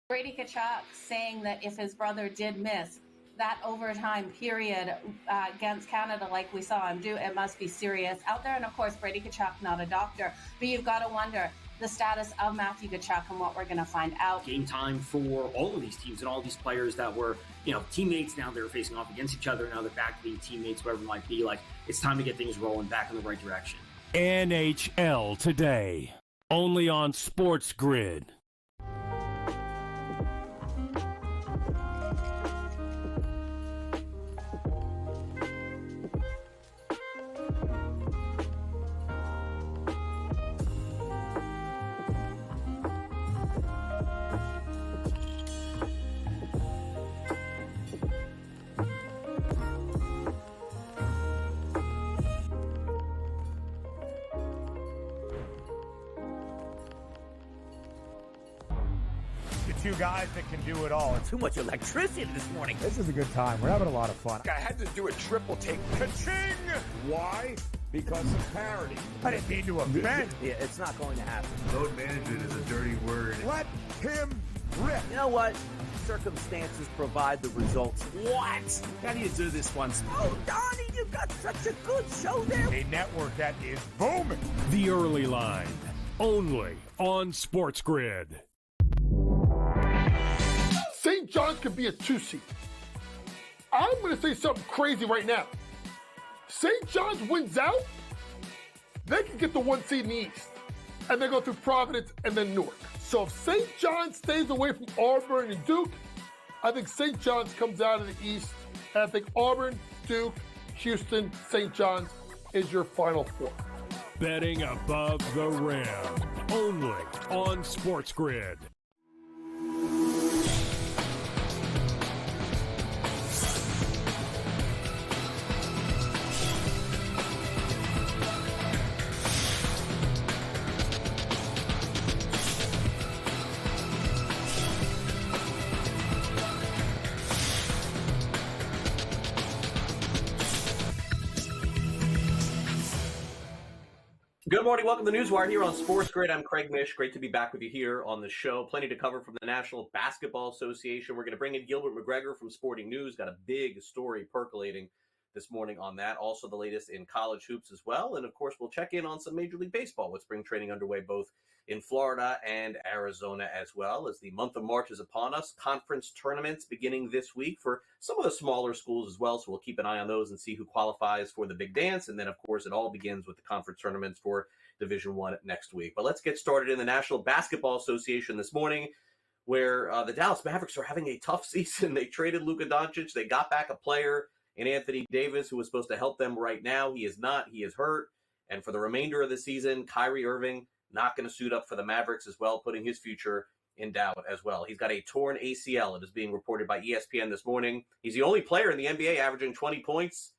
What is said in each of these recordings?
Brady Tkachuk saying that if his brother did miss that overtime period against Canada like we saw him do, it must be serious out there. And of course, Brady Tkachuk, not a doctor, but you've got to wonder the status of Matthew Tkachuk and what we're going to find out. Game time for all of these teams and all these players that were, teammates. Now they're facing off against each other. Now they're back to being teammates, whatever it might be. Like, it's time to get things rolling back in the right direction. NHL Today, only on SportsGrid. Two guys that can do it all. Too much electricity this morning. This is a good time. We're having a lot of fun. I had to do a triple take. Ka-ching! Why? Because of parity. I didn't mean to offend. Yeah, it's not going to happen. Load management is a dirty word. Let him rip. You know what? Circumstances provide the results. What? How do you do this once? Oh, Donnie, you've got such a good show there. A network that is booming. The Early Line, only on SportsGrid. St. John's could be a 2 seed. I'm going to say something crazy right now. St. John's wins out, they can get the 1 seed in the East. And they go through Providence and then Newark. So if St. John's stays away from Auburn and Duke, I think St. John's comes out of the East. And I think Auburn, Duke, Houston, St. John's is your Final Four. Betting above the rim, only on SportsGrid. Good morning. Welcome to NewsWire here on SportsGrid. I'm Craig Mish. Great to be back with you here on the show. Plenty to cover from the National Basketball Association. We're going to bring in Gilbert McGregor from Sporting News. Got a big story percolating this morning on that. Also the latest in college hoops as well. And, of course, we'll check in on some Major League Baseball with spring training underway both in Florida and Arizona as well. As the month of March is upon us, conference tournaments beginning this week for some of the smaller schools as well. So we'll keep an eye on those and see who qualifies for the big dance. And then, of course, it all begins with the conference tournaments for Division I next week. But let's get started in the National Basketball Association this morning, where the Dallas Mavericks are having a tough season. They traded Luka Doncic. They got back a player in Anthony Davis who was supposed to help them right now. He is not. He is hurt. And for the remainder of the season, Kyrie Irving not going to suit up for the Mavericks as well, putting his future in doubt as well. He's got a torn ACL. It is being reported by ESPN this morning. He's the only player in the NBA averaging 20 points,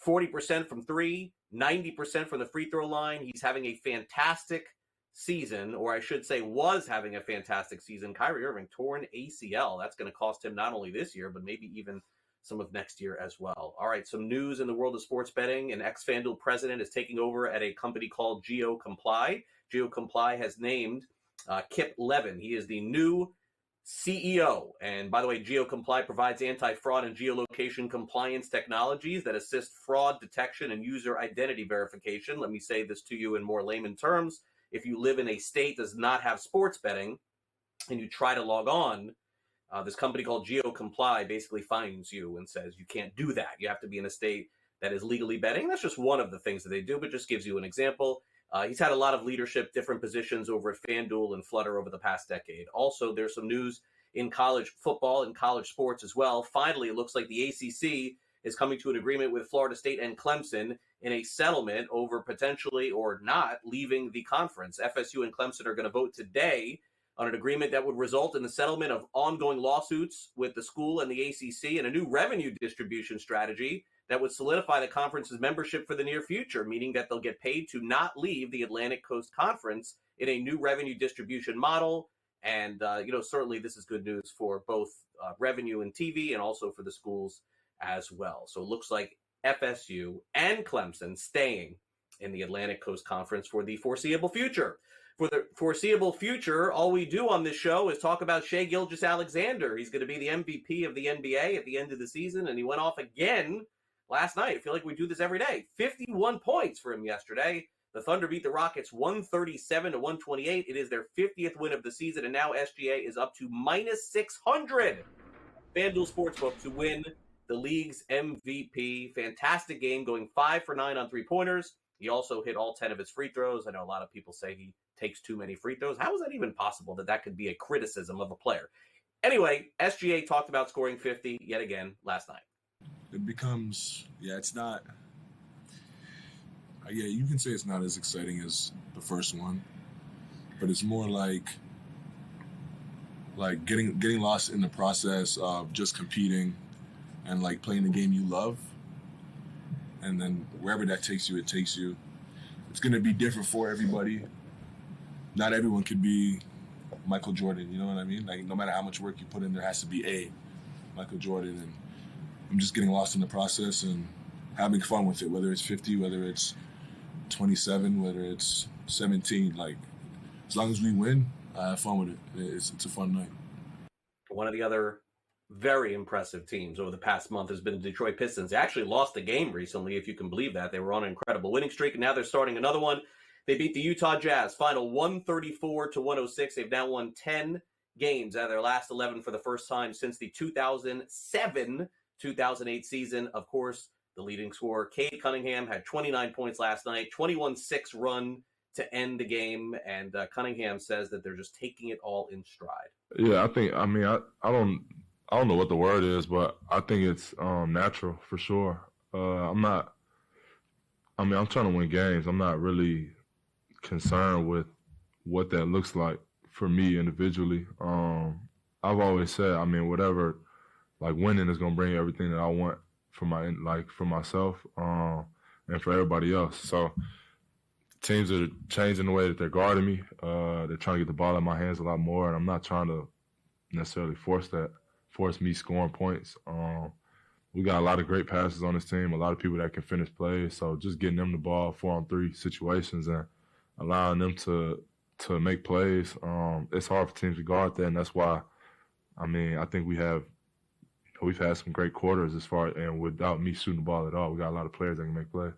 40% from three, 90% from the free throw line. He's having a fantastic season, or I should say was having a fantastic season. Kyrie Irving, torn ACL. That's going to cost him not only this year, but maybe even some of next year as well. All right, some news in the world of sports betting. An ex-FanDuel president is taking over at a company called GeoComply. GeoComply has named Kip Levin. He is the new CEO. And by the way, GeoComply provides anti-fraud and geolocation compliance technologies that assist fraud detection and user identity verification. Let me say this to you in more layman terms. If you live in a state that does not have sports betting and you try to log on, this company called GeoComply basically fines you and says you can't do that. You have to be in a state that is legally betting. That's just one of the things that they do, but just gives you an example. He's had a lot of leadership, different positions over at FanDuel and Flutter over the past decade. Also, there's some news in college football and college sports as well. Finally, it looks like the ACC is coming to an agreement with Florida State and Clemson in a settlement over potentially or not leaving the conference. FSU and Clemson are going to vote today on an agreement that would result in the settlement of ongoing lawsuits with the school and the ACC and a new revenue distribution strategy that would solidify the conference's membership for the near future, meaning that they'll get paid to not leave the Atlantic Coast Conference in a new revenue distribution model. And, certainly this is good news for both revenue and TV and also for the schools as well. So it looks like FSU and Clemson staying in the Atlantic Coast Conference for the foreseeable future. For the foreseeable future, all we do on this show is talk about Shai Gilgeous-Alexander. He's going to be the MVP of the NBA at the end of the season, and he went off again last night. I feel like we do this every day. 51 points for him yesterday. The Thunder beat the Rockets 137-128. It is their 50th win of the season, and now SGA is up to minus 600. FanDuel Sportsbook to win the league's MVP. Fantastic game, going 5 for 9 on three-pointers. He also hit all 10 of his free throws. I know a lot of people say he takes too many free throws. How is that even possible that could be a criticism of a player? Anyway, SGA talked about scoring 50 yet again last night. It becomes, it's not, you can say it's not as exciting as the first one, but it's more like getting lost in the process of just competing and like playing the game you love. And then wherever that takes you, it takes you. It's going to be different for everybody. Not everyone could be Michael Jordan, you know what I mean? Like, no matter how much work you put in, there has to be a Michael Jordan. And I'm just getting lost in the process and having fun with it, whether it's 50, whether it's 27, whether it's 17. Like, as long as we win, I have fun with it. It's a fun night. One of the other very impressive teams over the past month has been the Detroit Pistons. They actually lost the game recently, if you can believe that. They were on an incredible winning streak, and now they're starting another one. They beat the Utah Jazz, final 134-106. They've now won 10 games out of their last 11 for the first time since the 2007-2008 season. Of course, the leading scorer, Cade Cunningham, had 29 points last night, 21-6 run to end the game, and Cunningham says that they're just taking it all in stride. Yeah, I don't know what the word is, but I think it's natural for sure. I'm trying to win games. I'm not really concerned with what that looks like for me individually. I've always said, whatever, like winning is gonna bring everything that I want for myself and for everybody else. So teams are changing the way that they're guarding me. They're trying to get the ball in my hands a lot more, and I'm not trying to necessarily force me scoring points. We got a lot of great passes on this team, a lot of people that can finish plays. So just getting them the ball 4-on-3 situations and allowing them to make plays. It's hard for teams to guard that, and that's why, I think we've had some great quarters and without me shooting the ball at all, we got a lot of players that can make plays.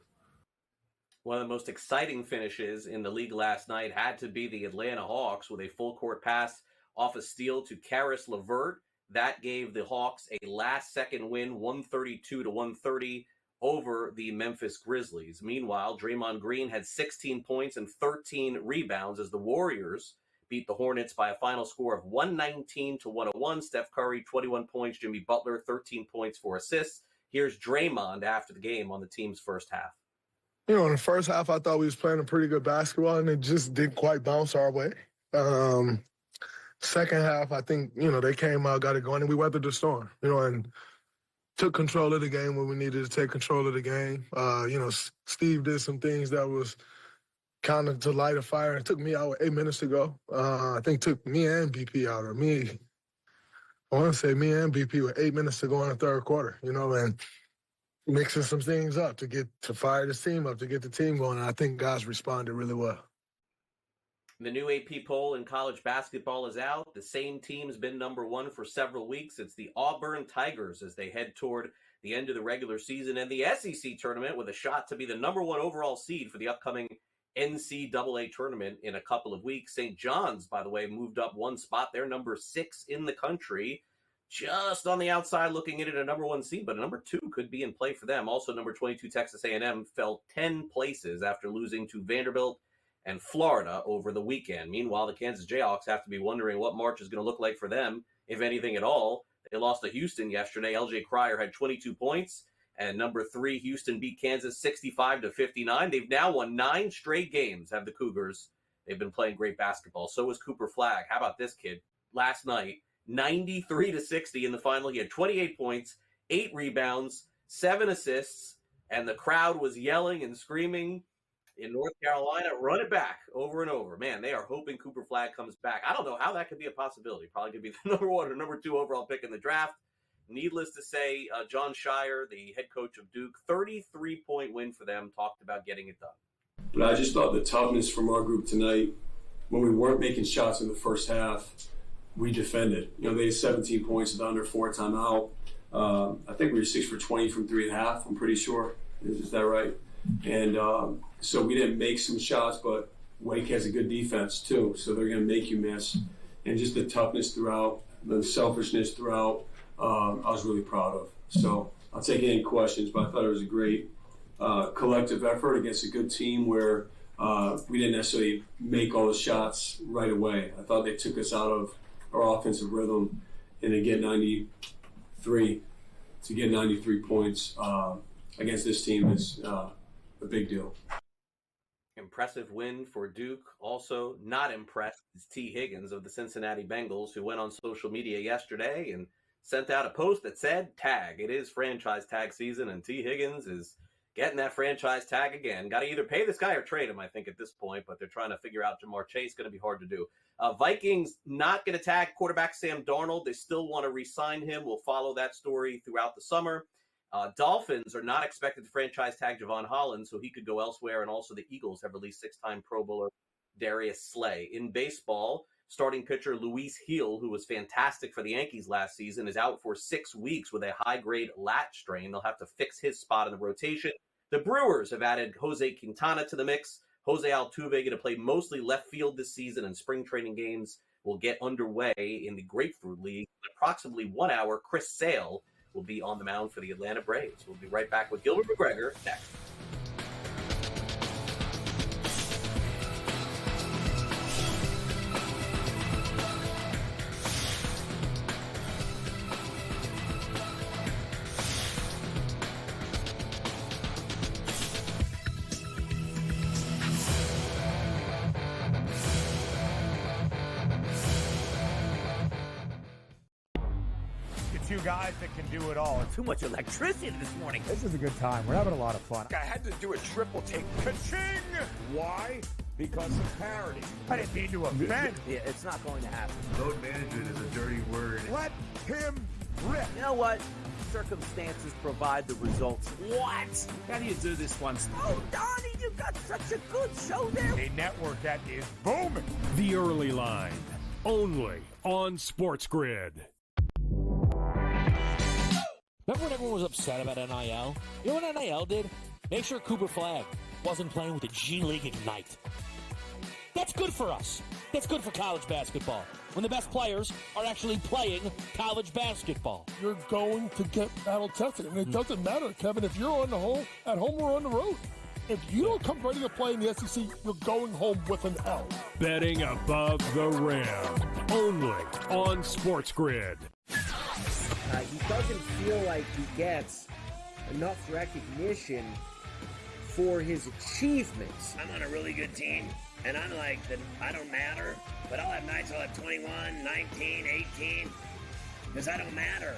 One of the most exciting finishes in the league last night had to be the Atlanta Hawks with a full court pass off a steal to Karis LeVert. That gave the Hawks a last-second win, 132-130 over the Memphis Grizzlies. Meanwhile, Draymond Green had 16 points and 13 rebounds as the Warriors beat the Hornets by a final score of 119-101. Steph Curry, 21 points. Jimmy Butler, 13 points, 4 assists. Here's Draymond after the game on the team's first half. In the first half, I thought we was playing a pretty good basketball, and it just didn't quite bounce our way. Second half, I think, they came out, got it going, and we weathered the storm, and took control of the game when we needed to take control of the game. Steve did some things that was kind of to light a fire. It took me out with 8 minutes to go. I think took me and BP out, or me. I want to say me and BP with 8 minutes to go in the third quarter, and mixing some things up to fire the team up, to get the team going. And I think guys responded really well. The new AP poll in college basketball is out. The same team's been number one for several weeks. It's the Auburn Tigers as they head toward the end of the regular season and the SEC tournament with a shot to be the number one overall seed for the upcoming NCAA tournament in a couple of weeks. St. John's, by the way, moved up one spot. They're number 6 in the country, just on the outside looking in at a number 1 seed, but a number 2 could be in play for them. Also, number 22 Texas A&M fell 10 places after losing to Vanderbilt and Florida over the weekend. Meanwhile, the Kansas Jayhawks have to be wondering what March is going to look like for them, if anything at all. They lost to Houston yesterday. LJ Cryer had 22 points, and number 3 Houston beat Kansas 65-59. They've now won 9 straight games, have the Cougars. They've been playing great basketball. So is Cooper Flagg. How about this kid? Last night, 93-60 in the final. He had 28 points, 8 rebounds, 7 assists, and the crowd was yelling and screaming in North Carolina, run it back over and over. Man, they are hoping Cooper Flagg comes back. I don't know how that could be a possibility. Probably could be the number 1 or number 2 overall pick in the draft. Needless to say, John Shire, the head coach of Duke, 33-point win for them, talked about getting it done. But I just thought the toughness from our group tonight when we weren't making shots in the first half, we defended. They had 17 points with under 4 timeout. I think we were 6 for 20 from 3.5. I'm pretty sure. Is that right? And so we didn't make some shots, but Wake has a good defense too, so they're going to make you miss. And just the toughness throughout, the selfishness throughout, I was really proud of. So I'll take any questions, but I thought it was a great collective effort against a good team where we didn't necessarily make all the shots right away. I thought they took us out of our offensive rhythm, and to get 93 points against this team is a big deal. Impressive win for Duke. Also not impressed is T. Higgins of the Cincinnati Bengals, who went on social media yesterday and sent out a post that said, tag. It is franchise tag season, and T. Higgins is getting that franchise tag again. Got to either pay this guy or trade him, I think, at this point, but they're trying to figure out Jamar Chase. Going to be hard to do. Vikings not going to tag quarterback Sam Darnold. They still want to re-sign him. We'll follow that story throughout the summer. Dolphins are not expected to franchise tag Javon Holland, so he could go elsewhere. And also the Eagles have released 6-time Pro Bowler Darius Slay. In baseball, starting pitcher Luis Gil, who was fantastic for the Yankees last season, is out for 6 weeks with a high-grade lat strain. They'll have to fix his spot in the rotation. The Brewers have added Jose Quintana to the mix. Jose Altuve going to play mostly left field this season, and spring training games will get underway in the Grapefruit League. In approximately 1 hour, Chris Sale will be on the mound for the Atlanta Braves. We'll be right back with Gilbert McGregor next. Two guys that can do it all. Too much electricity this morning. This is a good time. We're having a lot of fun. I had to do a triple take. Ka-ching! Why? Because of parity. I didn't mean to offend. Yeah, it's not going to happen. Load management is a dirty word. Let him rip. You know what? Circumstances provide the results. What? How do you do this once? Oh, Donnie, you got such a good show there. A network that is booming. The Early Line, only on SportsGrid. Remember when everyone was upset about NIL? You know what NIL did? Make sure Cooper Flagg wasn't playing with the G League Ignite. That's good for us. That's good for college basketball. When the best players are actually playing college basketball. You're going to get battle tested. And it doesn't matter, Kevin, if you're at home or on the road. If you don't come ready to play in the SEC, you're going home with an L. Betting above the rim, only on SportsGrid. He doesn't feel like he gets enough recognition for his achievements. I'm on a really good team, and I'm like, I don't matter, but I'll have nights I'll have 21, 19, 18, because I don't matter.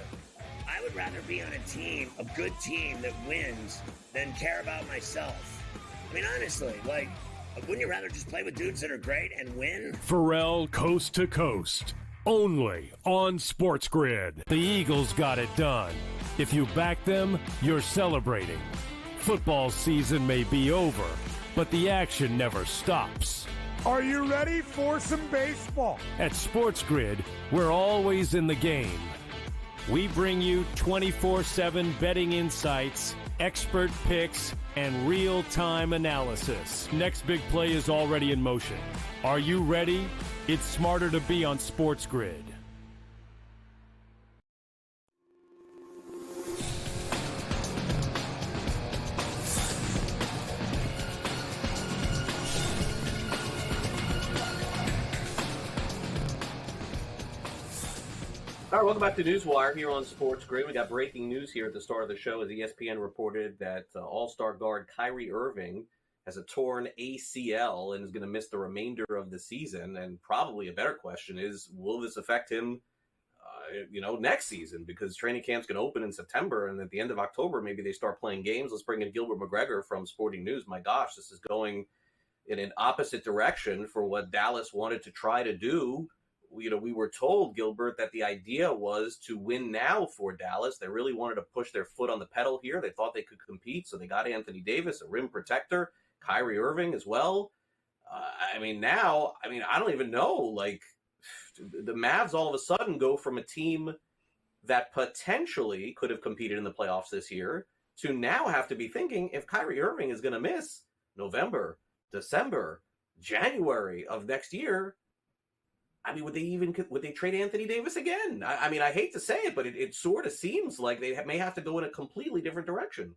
I would rather be on a team, a good team that wins, than care about myself. I mean, honestly, wouldn't you rather just play with dudes that are great and win? Pharrell Coast to Coast. Only on SportsGrid. The Eagles got it done. If you back them, you're celebrating. Football season may be over, but the action never stops. Are you ready for some baseball? At SportsGrid, we're always in the game. We bring you 24/7 betting insights, expert picks, and real-time analysis. Next big play is already in motion. Are you ready? It's smarter to be on SportsGrid. All right, welcome back to NewsWire here on SportsGrid. We got breaking news here at the start of the show as ESPN reported that All-Star guard Kyrie Irving has a torn ACL and is going to miss the remainder of the season. And probably a better question is, will this affect him, next season? Because training camp's going to open in September, and at the end of October, maybe they start playing games. Let's bring in Gilbert McGregor from Sporting News. My gosh, this is going in an opposite direction for what Dallas wanted to try to do. We were told, Gilbert, that the idea was to win now for Dallas. They really wanted to push their foot on the pedal here. They thought they could compete, so they got Anthony Davis, a rim protector, Kyrie Irving as well. Now, I don't even know. Like, the Mavs all of a sudden go from a team that potentially could have competed in the playoffs this year to now have to be thinking if Kyrie Irving is going to miss November, December, January of next year. Would they trade Anthony Davis again? I hate to say it, but it sort of seems like they may have to go in a completely different direction.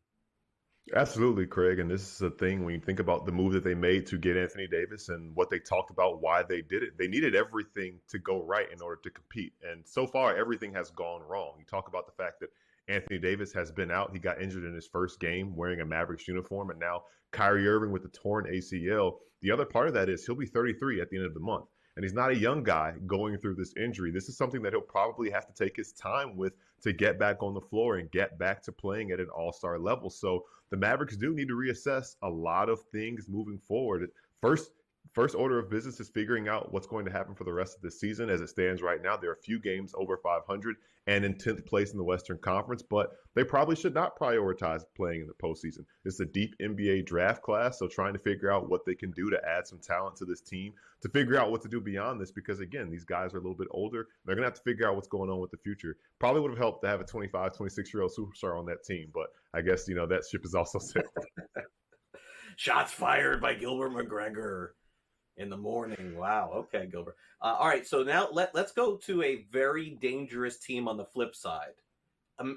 Absolutely, Craig. And this is a thing when you think about the move that they made to get Anthony Davis and what they talked about, why they did it. They needed everything to go right in order to compete. And so far, everything has gone wrong. You talk about the fact that Anthony Davis has been out. He got injured in his first game wearing a Mavericks uniform. And now Kyrie Irving with the torn ACL. The other part of that is he'll be 33 at the end of the month. And he's not a young guy going through this injury. This is something that he'll probably have to take his time with to get back on the floor and get back to playing at an all-star level. So the Mavericks do need to reassess a lot of things moving forward. First order of business is figuring out what's going to happen for the rest of the season. As it stands right now, there are a few games over 500 and in 10th place in the Western Conference, but they probably should not prioritize playing in the postseason. It's a deep NBA draft class, so trying to figure out what they can do to add some talent to this team, to figure out what to do beyond this, because, again, these guys are a little bit older. They're going to have to figure out what's going on with the future. Probably would have helped to have a 25, 26-year-old superstar on that team, but I guess, that ship is also sailed. Shots fired by Gilbert McGregor. In the morning. Wow. Okay, Gilbert. All right, so now let's go to a very dangerous team on the flip side.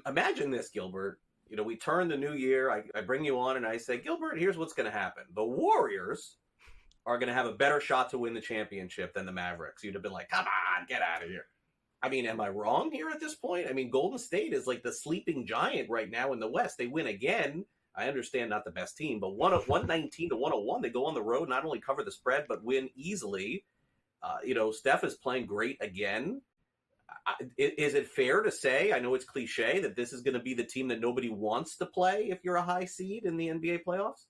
Imagine this, Gilbert. We turn the new year. I bring you on and I say, Gilbert, here's what's going to happen. The Warriors are going to have a better shot to win the championship than the Mavericks. You'd have been like, come on, get out of here. Am I wrong here at this point? Golden State is like the sleeping giant right now in the West. They win again. I understand not the best team, but 119 to 101, they go on the road, not only cover the spread, but win easily. Steph is playing great again. Is it fair to say, I know it's cliche, that this is going to be the team that nobody wants to play if you're a high seed in the NBA playoffs?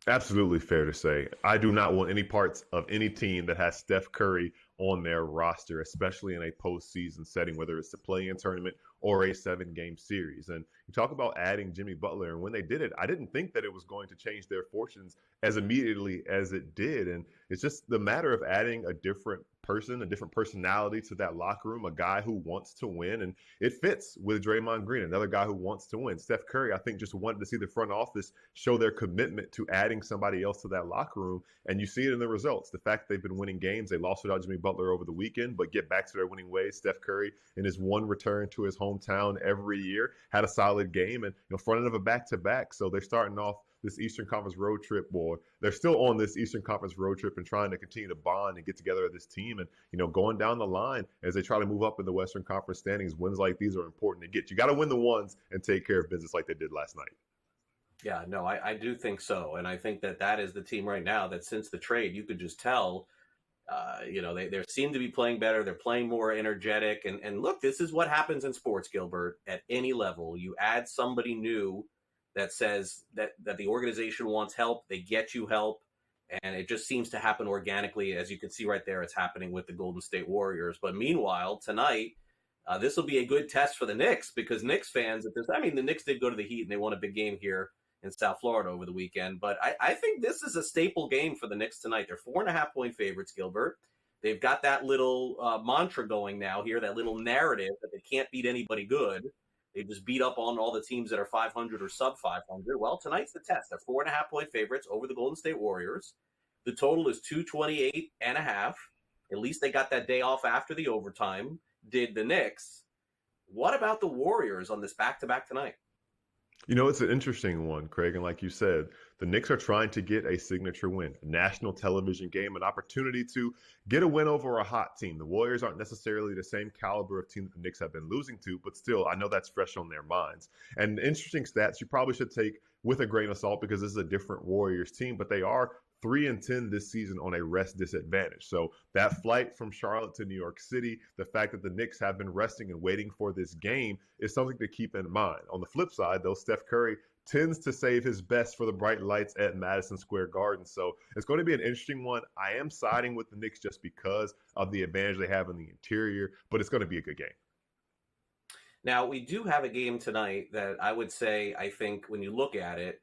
Absolutely fair to say. I do not want any parts of any team that has Steph Curry on their roster, especially in a postseason setting, whether it's a play-in tournament or a 7-game series. And you talk about adding Jimmy Butler, and when they did it, I didn't think that it was going to change their fortunes as immediately as it did. And it's just the matter of adding a different person, a different personality to that locker room, a guy who wants to win. And it fits with Draymond Green, another guy who wants to win. Steph Curry, I think, just wanted to see the front office show their commitment to adding somebody else to that locker room. And you see it in the results. The fact they've been winning games, they lost without Jimmy Butler over the weekend, but get back to their winning ways. Steph Curry, in his one return to his hometown every year, had a solid game and front end of a back-to-back. So they're starting off this Eastern Conference road trip, or they're still on this Eastern Conference road trip and trying to continue to bond and get together as this team. And, going down the line as they try to move up in the Western Conference standings, wins like these are important to get. You got to win the ones and take care of business like they did last night. Yeah, no, I do think so. And I think that is the team right now that since the trade, you could just tell, they seem to be playing better. They're playing more energetic. And look, this is what happens in sports, Gilbert, at any level. You add somebody new that says that the organization wants help, they get you help, and it just seems to happen organically. As you can see right there, it's happening with the Golden State Warriors. But meanwhile, tonight, this will be a good test for the Knicks, because Knicks fans, the Knicks did go to the Heat and they won a big game here in South Florida over the weekend. But I think this is a staple game for the Knicks tonight. They're 4.5-point favorites, Gilbert. They've got that little mantra going now here, that little narrative that they can't beat anybody good. They just beat up on all the teams that are 500 or sub 500. Well, tonight's the test. They're 4.5-point favorites over the Golden State Warriors. The total is 228.5. At least they got that day off after the overtime. Did the Knicks. What about the Warriors on this back-to-back tonight? It's an interesting one, Craig. And like you said, the Knicks are trying to get a signature win, a national television game, an opportunity to get a win over a hot team. The Warriors aren't necessarily the same caliber of team that the Knicks have been losing to, but still, I know that's fresh on their minds. And interesting stats you probably should take with a grain of salt, because this is a different Warriors team, but they are 3-10 this season on a rest disadvantage. So that flight from Charlotte to New York City, the fact that the Knicks have been resting and waiting for this game is something to keep in mind. On the flip side, though, Steph Curry tends to save his best for the bright lights at Madison Square Garden. So it's going to be an interesting one. I am siding with the Knicks just because of the advantage they have in the interior, but it's going to be a good game. Now, we do have a game tonight that I would say, I think, when you look at it,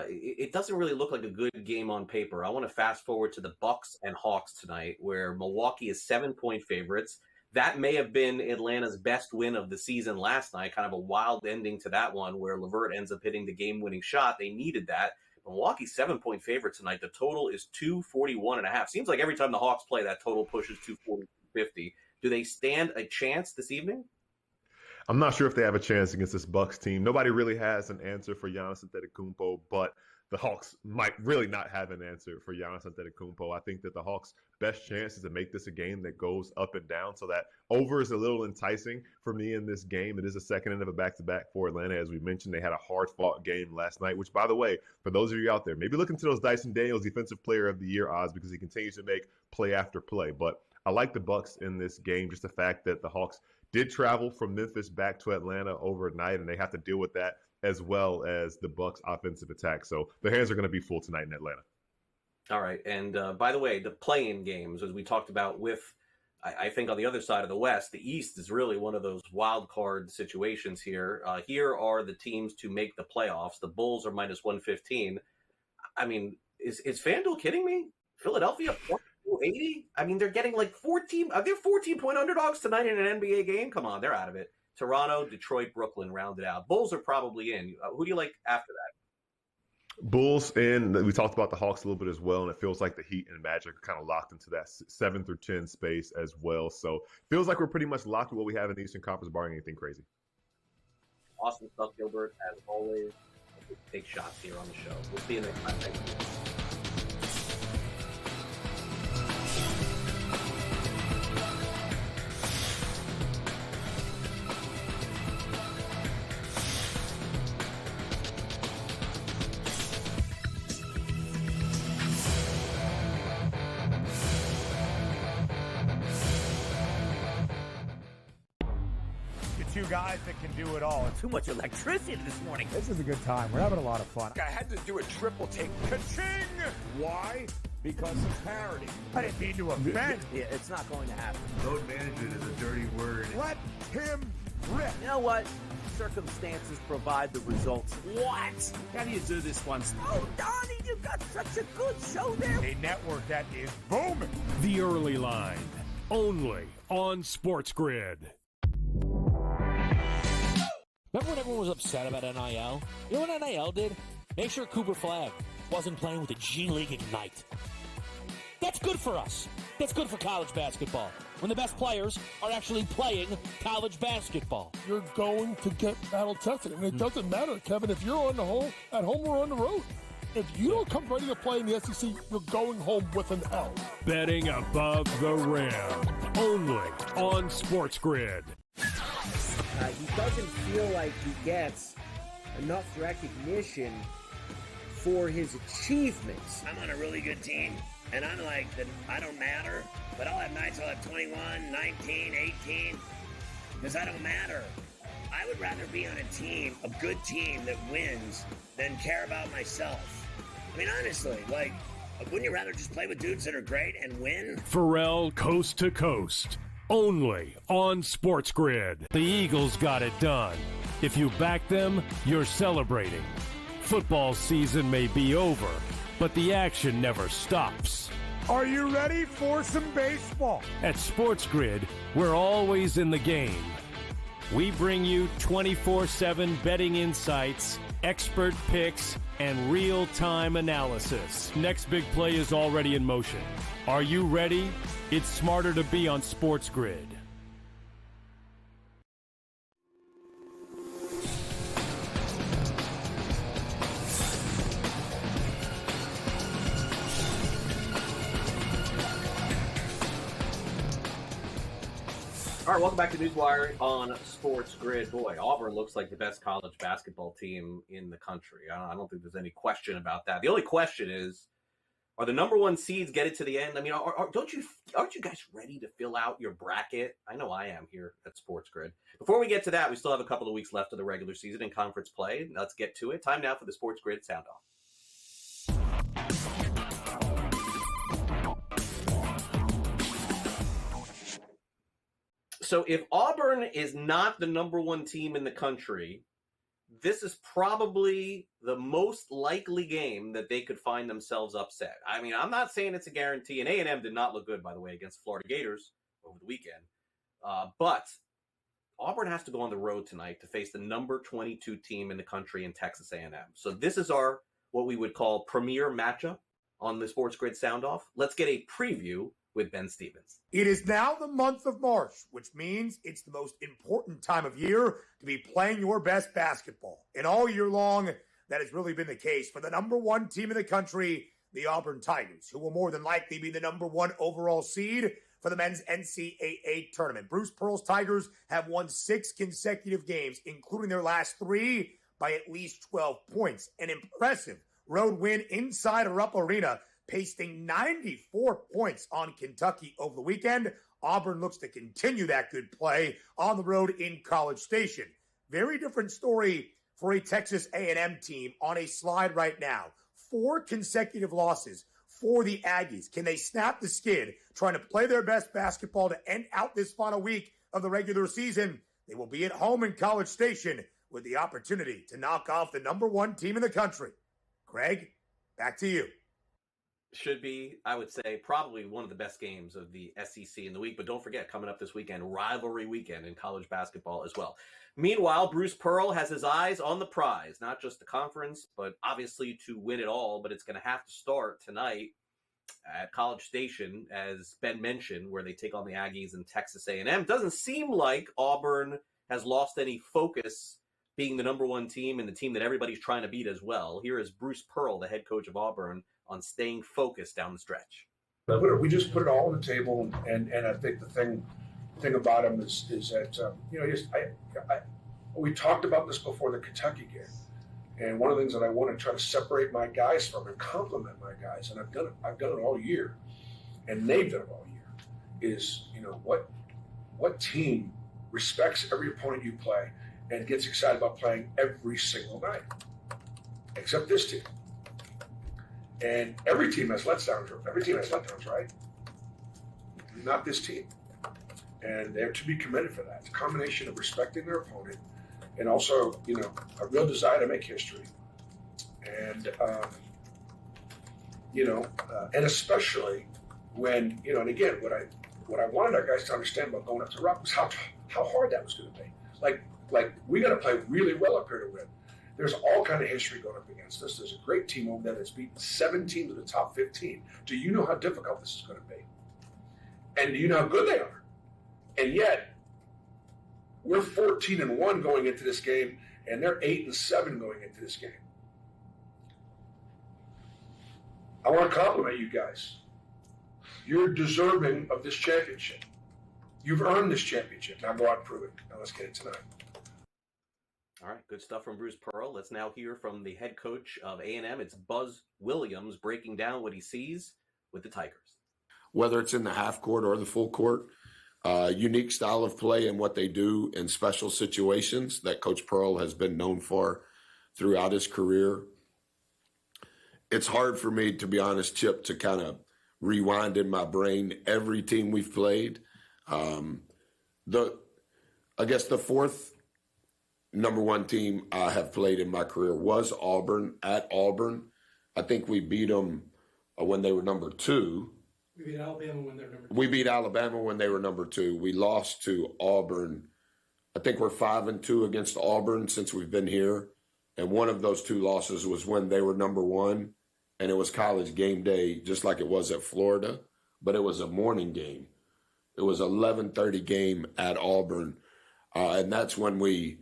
it doesn't really look like a good game on paper. I want to fast forward to the Bucks and Hawks tonight, where Milwaukee is 7-point favorites. That may have been Atlanta's best win of the season last night, kind of a wild ending to that one where LeVert ends up hitting the game-winning shot. They needed that. Milwaukee's 7-point favorite tonight. The total is 241.5. Seems like every time the Hawks play, that total pushes 240-250. Do they stand a chance this evening? I'm not sure if they have a chance against this Bucks team. Nobody really has an answer for Giannis Antetokounmpo, but the Hawks might really not have an answer for Giannis Antetokounmpo. I think that the Hawks' best chance is to make this a game that goes up and down, so that over is a little enticing for me in this game. It is a second end of a back-to-back for Atlanta. As we mentioned, they had a hard-fought game last night, which, by the way, for those of you out there, maybe look into those Dyson Daniels Defensive Player of the Year odds because he continues to make play after play. But I like the Bucks in this game, just the fact that the Hawks did travel from Memphis back to Atlanta overnight, and they have to deal with that as well as the Bucks' offensive attack. So their hands are going to be full tonight in Atlanta. All right. And by the way, the play-in games, as we talked about with, I think on the other side of the West, the East is really one of those wild card situations here. Here are the teams to make the playoffs. The Bulls are minus 115. I mean, is FanDuel kidding me? Philadelphia plus 280? I mean, they're getting like 14. Are there 14-point underdogs tonight in an NBA game? Come on, they're out of it. Toronto, Detroit, Brooklyn rounded out. Bulls are probably in. Who do you like after that? Bulls in. We talked about the Hawks a little bit as well, and it feels like the Heat and Magic are kind of locked into that 7 through 10 space as well. So feels like we're pretty much locked with what we have in the Eastern Conference, barring anything crazy. Awesome stuff, Gilbert. As always, take shots here on the show. We'll see you next time. Thank you. Two guys that can do it all. Too much electricity this morning. This is a good time. We're having a lot of fun. I had to do a triple take. Ka-ching! Why? Because of parity. I didn't mean to offend. Yeah, it's not going to happen. Load management is a dirty word. Let him rip. You know what? Circumstances provide the results. What? How do you do this one? Oh, Donnie, you got such a good show there. A network that is booming. The Early Line, only on SportsGrid. Remember when everyone was upset about NIL? You know what NIL did? Make sure Cooper Flag wasn't playing with the G League Ignite. That's good for us. That's good for college basketball. When the best players are actually playing college basketball. You're going to get battle tested. And it doesn't matter, Kevin, if you're at home or on the road. If you don't come ready to play in the SEC, you're going home with an L. Betting above the rim, only on SportsGrid. He doesn't feel like he gets enough recognition for his achievements. I'm on a really good team, and I'm like, I don't matter, but I'll have nights I'll have 21, 19, 18, because I don't matter. I would rather be on a team, a good team that wins, than care about myself. I mean, honestly, like, wouldn't you rather just play with dudes that are great and win? Pharrell Coast to Coast, only on SportsGrid. The Eagles got it done. If you back them, you're celebrating. Football season may be over, but the action never stops. Are you ready for some baseball? At SportsGrid, we're always in the game. We bring you 24/7 betting insights, expert picks, and real-time analysis. Next big play is already in motion. Are you ready? It's smarter to be on SportsGrid. All right, welcome back to NewsWire on SportsGrid. Boy, Auburn looks like the best college basketball team in the country. I don't think there's any question about that. The only question is, are the number one seeds get it to the end? I mean, aren't you guys ready to fill out your bracket? I know I am here at SportsGrid. Before we get to that, we still have a couple of weeks left of the regular season and conference play. Let's get to it. Time now for the SportsGrid Sound Off. So if Auburn is not the number one team in the country, this is probably the most likely game that they could find themselves upset. I mean, I'm not saying it's a guarantee, and A&M did not look good, by the way, against Florida Gators over the weekend. But Auburn has to go on the road tonight to face the number 22 team in the country in Texas A&M. So this is our, what we would call, premier matchup on the SportsGrid Sound Off. Let's get a preview with Ben Stevens. It is now the month of March, which means it's the most important time of year to be playing your best basketball. And all year long, that has really been the case for the number one team in the country, the Auburn Tigers, who will more than likely be the number one overall seed for the men's NCAA tournament. Bruce Pearl's Tigers have won 6 consecutive games, including their last 3 by at least 12 points. An impressive road win inside a Rupp Arena, pasting 94 points on Kentucky over the weekend. Auburn looks to continue that good play on the road in College Station. Very different story for a Texas A&M team on a slide right now. 4 consecutive losses for the Aggies. Can they snap the skid, trying to play their best basketball to end out this final week of the regular season? They will be at home in College Station with the opportunity to knock off the number one team in the country. Craig, back to you. Should be, I would say, probably one of the best games of the SEC in the week. But don't forget, coming up this weekend, rivalry weekend in college basketball as well. Meanwhile, Bruce Pearl has his eyes on the prize, not just the conference, but obviously to win it all. But it's going to have to start tonight at College Station, as Ben mentioned, where they take on the Aggies in Texas A&M. Doesn't seem like Auburn has lost any focus being the number one team and the team that everybody's trying to beat as well. Here is Bruce Pearl, the head coach of Auburn, on staying focused down the stretch. We just put it all on the table, and I think the thing about him is that we talked about this before the Kentucky game, and one of the things that I want to try to separate my guys from and compliment my guys, and I've done it all year, and they've done it all year, is what team respects every opponent you play and gets excited about playing every single night, except this team. And every team has letdowns. Every team has letdowns, right? Not this team. And they're to be commended for that. It's a combination of respecting their opponent and also, a real desire to make history. And, and especially when, and again, what I wanted our guys to understand about going up to Rupp was how hard that was going to be. Like we got to play really well up here to win. There's all kind of history going up against us. There's a great team over there that's beaten 7 teams of the top 15. Do you know how difficult this is going to be? And do you know how good they are? And yet, we're 14-1 going into this game, and they're 8-7 going into this game. I want to compliment you guys. You're deserving of this championship. You've earned this championship. Now go out and prove it. Now let's get it tonight. All right, good stuff from Bruce Pearl. Let's now hear from the head coach of A&M. It's Buzz Williams breaking down what he sees with the Tigers. Whether it's in the half court or the full court, unique style of play and what they do in special situations that Coach Pearl has been known for throughout his career. It's hard for me, to be honest, Chip, to kind of rewind in my brain every team we've played. I guess the fourth number one team I have played in my career was Auburn, at Auburn. I think we beat them when they were number 2. We beat Alabama when they were number 2. We beat Alabama when they were number 2. We lost to Auburn. I think we're 5-2 against Auburn since we've been here. And one of those 2 losses was when they were number 1. And it was college game day, just like it was at Florida. But it was a morning game. It was an 11:30 game at Auburn. And that's when we...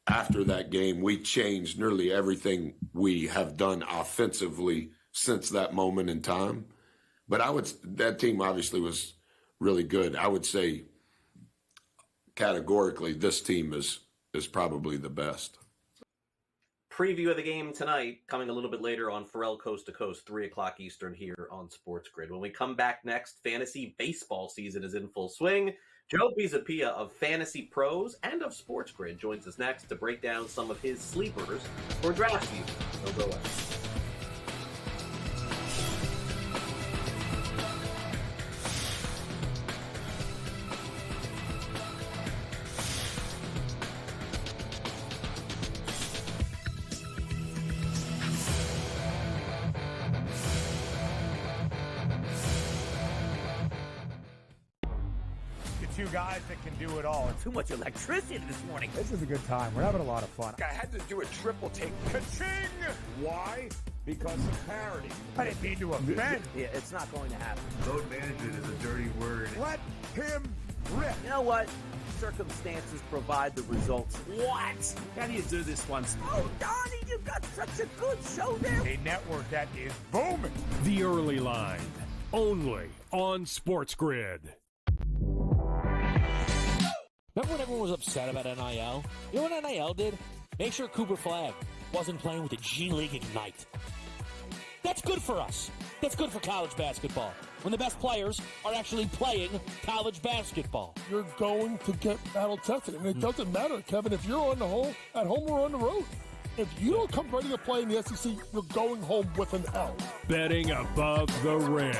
after that game, we changed nearly everything we have done offensively since that moment in time. But that team obviously was really good. I would say categorically, this team is probably the best. Preview of the game tonight, coming a little bit later on Pharrell Coast to Coast, 3 o'clock Eastern here on SportsGrid. When we come back next, fantasy baseball season is in full swing. Joe Pisapia of Fantasy Pros and of SportsGrid joins us next to break down some of his sleepers for draft season. Don't go away. two guys that can do it all. Too much electricity this morning. This is a good time. We're having a lot of fun. I had to do a triple take. Ka-ching! Why? Because of parity. I didn't mean to offend. Yeah, it's not going to happen. Load management is a dirty word. Let him rip. You know what? Circumstances provide the results. What? How do you do this once? Oh, Donnie, you've got such a good show there. A network that is booming. The Early Line, only on SportsGrid. Remember when everyone was upset about NIL? You know what NIL did? Make sure Cooper Flag wasn't playing with the G League Ignite. That's good for us. That's good for college basketball. When the best players are actually playing college basketball. You're going to get battle tested. And it doesn't matter, Kevin, if you're on the home, at home or on the road. If you don't come ready to play in the SEC, you're going home with an L. Betting above the rim,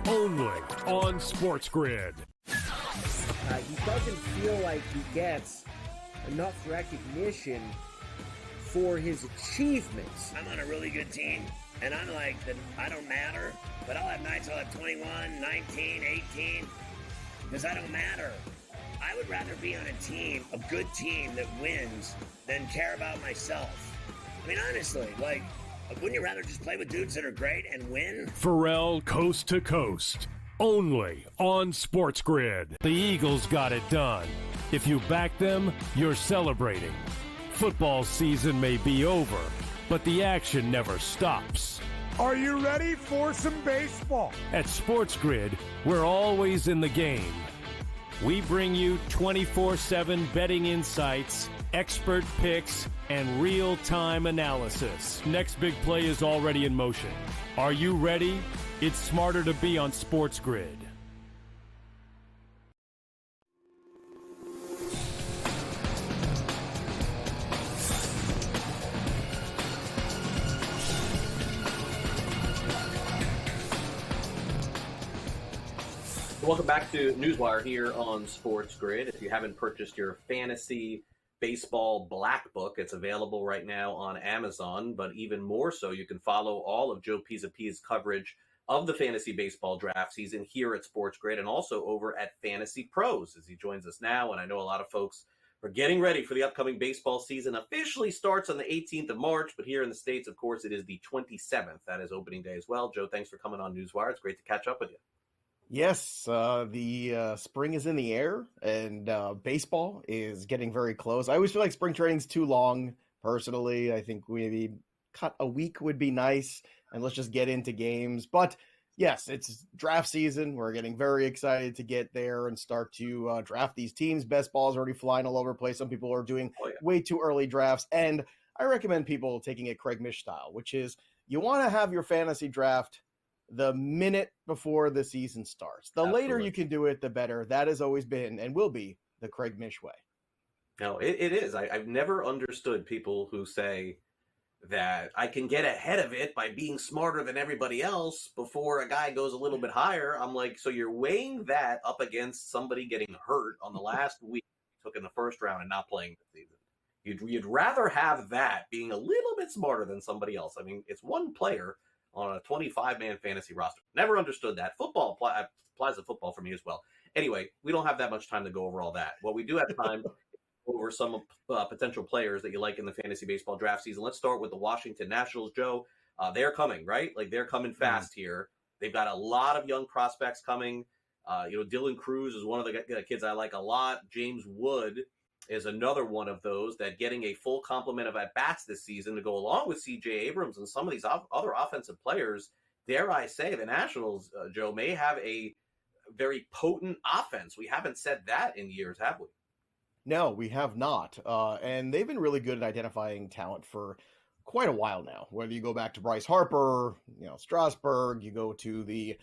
only on SportsGrid. He doesn't feel like he gets enough recognition for his achievements. I'm on a really good team, and I'm like, I don't matter, but I'll have nights I'll have 21, 19, 18, because I don't matter. I would rather be on a team, a good team that wins, than care about myself. I mean, honestly, like, wouldn't you rather just play with dudes that are great and win? Pharrell Coast to Coast, only on SportsGrid. The Eagles got it done. If you back them, you're celebrating. Football season may be over, but the action never stops. Are you ready for some baseball? At SportsGrid, we're always in the game. We bring you 24/7 betting insights, expert picks, and real-time analysis. Next big play is already in motion. Are you ready? It's smarter to be on SportsGrid. Welcome back to NewsWire here on SportsGrid. If you haven't purchased your fantasy baseball black book, it's available right now on Amazon. But even more so, you can follow all of Joe Pisapia's coverage of the fantasy baseball draft season here at SportsGrid and also over at Fantasy Pros as he joins us now. And I know a lot of folks are getting ready for the upcoming baseball season. Officially starts on the 18th of March, but here in the States, of course, it is the 27th. That is opening day as well. Joe, thanks for coming on NewsWire. It's great to catch up with you. Yes, the spring is in the air, and baseball is getting very close. I always feel like spring training's too long, personally. I think maybe cut a week would be nice, and let's just get into games. But yes, it's draft season. We're getting very excited to get there and start to draft these teams. Best ball's already flying all over the place. Some people are doing way too early drafts, and I recommend people taking it Craig Mish style, which is you want to have your fantasy draft the minute before the season starts. The later you can do it, the better. That has always been and will be the Craig Mish way. No, it is. I've never understood people who say that I can get ahead of it by being smarter than everybody else before a guy goes a little bit higher. I'm like, so you're weighing that up against somebody getting hurt on the last week you took in the first round and not playing the season. You'd rather have that being a little bit smarter than somebody else. I mean, it's one player on a 25-man fantasy roster. Never understood that. Football applies to football for me as well. Anyway, we don't have that much time to go over all that. What we do have time over some potential players that you like in the fantasy baseball draft season. Let's start with the Washington Nationals, Joe. They're coming, right? Like, they're coming fast here. They've got a lot of young prospects coming. Dylan Cruz is one of the kids I like a lot. James Wood is another one of those that getting a full complement of at-bats this season to go along with C.J. Abrams and some of these other offensive players. Dare I say the Nationals, Joe, may have a very potent offense. We haven't said that in years, have we? No, we have not. And they've been really good at identifying talent for quite a while now. Whether you go back to Bryce Harper, Strasburg, you go to the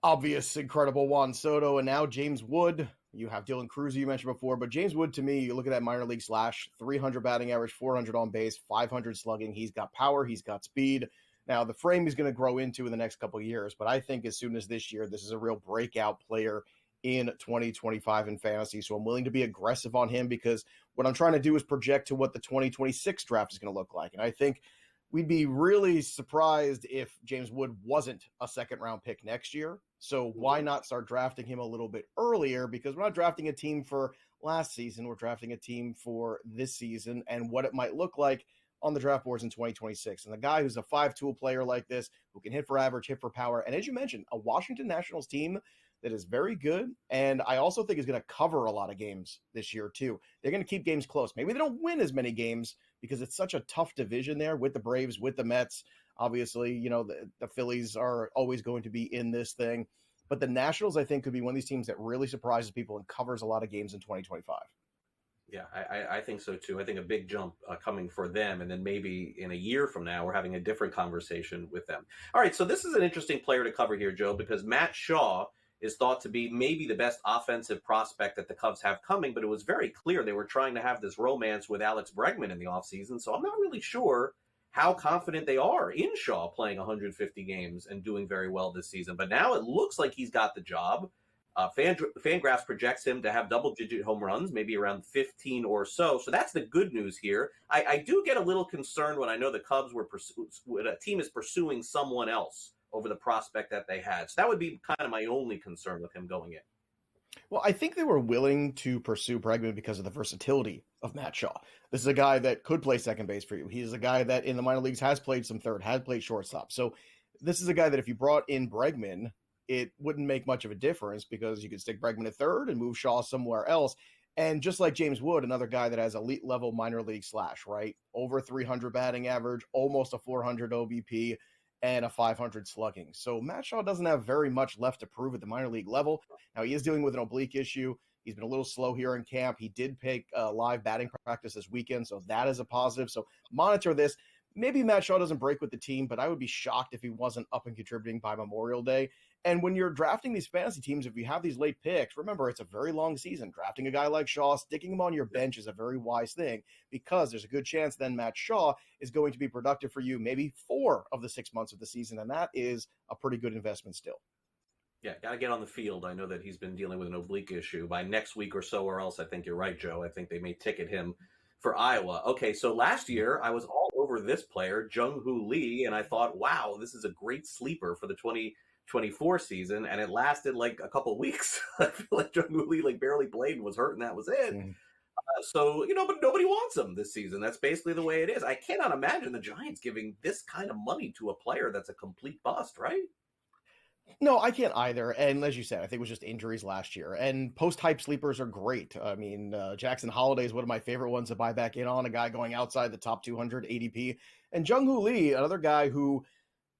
obvious, incredible Juan Soto, and now James Wood. You have Dylan Cruz, you mentioned before, but James Wood, to me, you look at that minor league slash, 300 batting average, 400 on base, 500 slugging. He's got power. He's got speed. Now, the frame he's going to grow into in the next couple of years, but I think as soon as this year, this is a real breakout player in 2025 in fantasy. So I'm willing to be aggressive on him because what I'm trying to do is project to what the 2026 draft is going to look like. And I think we'd be really surprised if James Wood wasn't a second-round pick next year. So why not start drafting him a little bit earlier? Because we're not drafting a team for last season. We're drafting a team for this season and what it might look like on the draft boards in 2026. And the guy who's a 5-tool player like this, who can hit for average, hit for power, and as you mentioned, a Washington Nationals team that is very good, and I also think is going to cover a lot of games this year too. They're going to keep games close. Maybe they don't win as many games because it's such a tough division there with the Braves, with the Mets. Obviously, the Phillies are always going to be in this thing. But the Nationals, I think, could be one of these teams that really surprises people and covers a lot of games in 2025. Yeah, I think so too. I think a big jump coming for them, and then maybe in a year from now, we're having a different conversation with them. All right, so this is an interesting player to cover here, Joe, because Matt Shaw is thought to be maybe the best offensive prospect that the Cubs have coming, but it was very clear they were trying to have this romance with Alex Bregman in the offseason, so I'm not really sure how confident they are in Shaw playing 150 games and doing very well this season. But now it looks like he's got the job. Fangraphs projects him to have double-digit home runs, maybe around 15 or so. So that's the good news here. I do get a little concerned when I know the Cubs when a team is pursuing someone else over the prospect that they had. So that would be kind of my only concern with him going in. Well, I think they were willing to pursue Bregman because of the versatility of Matt Shaw. This is a guy that could play second base for you. He's a guy that in the minor leagues has played some third, has played shortstop. So this is a guy that if you brought in Bregman, it wouldn't make much of a difference because you could stick Bregman at third and move Shaw somewhere else. And just like James Wood, another guy that has elite level minor league slash, right? Over 300 batting average, almost a 400 OBP, and a 500 slugging. So Matt Shaw doesn't have very much left to prove at the minor league level. Now he is dealing with an oblique issue. He's been a little slow here in camp. He did pick live batting practice this weekend, so that is a positive. So monitor this. Maybe Matt Shaw doesn't break with the team, but I would be shocked if he wasn't up and contributing by Memorial Day. And when you're drafting these fantasy teams, if you have these late picks, remember, it's a very long season. Drafting a guy like Shaw, sticking him on your bench is a very wise thing because there's a good chance then Matt Shaw is going to be productive for you maybe 4 of the 6 months of the season, and that is a pretty good investment still. Yeah, got to get on the field. I know that he's been dealing with an oblique issue by next week or so, or else I think you're right, Joe. I think they may ticket him for Iowa. Okay, so last year I was all over this player, Jung-Hoo Lee, and I thought, wow, this is a great sleeper for the 2024 season, and it lasted like a couple of weeks. I feel like Jung-Hoo Lee barely played and was hurt, and that was it. So, but nobody wants him this season. That's basically the way it is. I cannot imagine the Giants giving this kind of money to a player that's a complete bust, right? No, I can't either. And as you said, I think it was just injuries last year. And post-hype sleepers are great. I mean, Jackson Holliday is one of my favorite ones to buy back in on, a guy going outside the top 200 ADP. And Jung-Hoo Lee, another guy who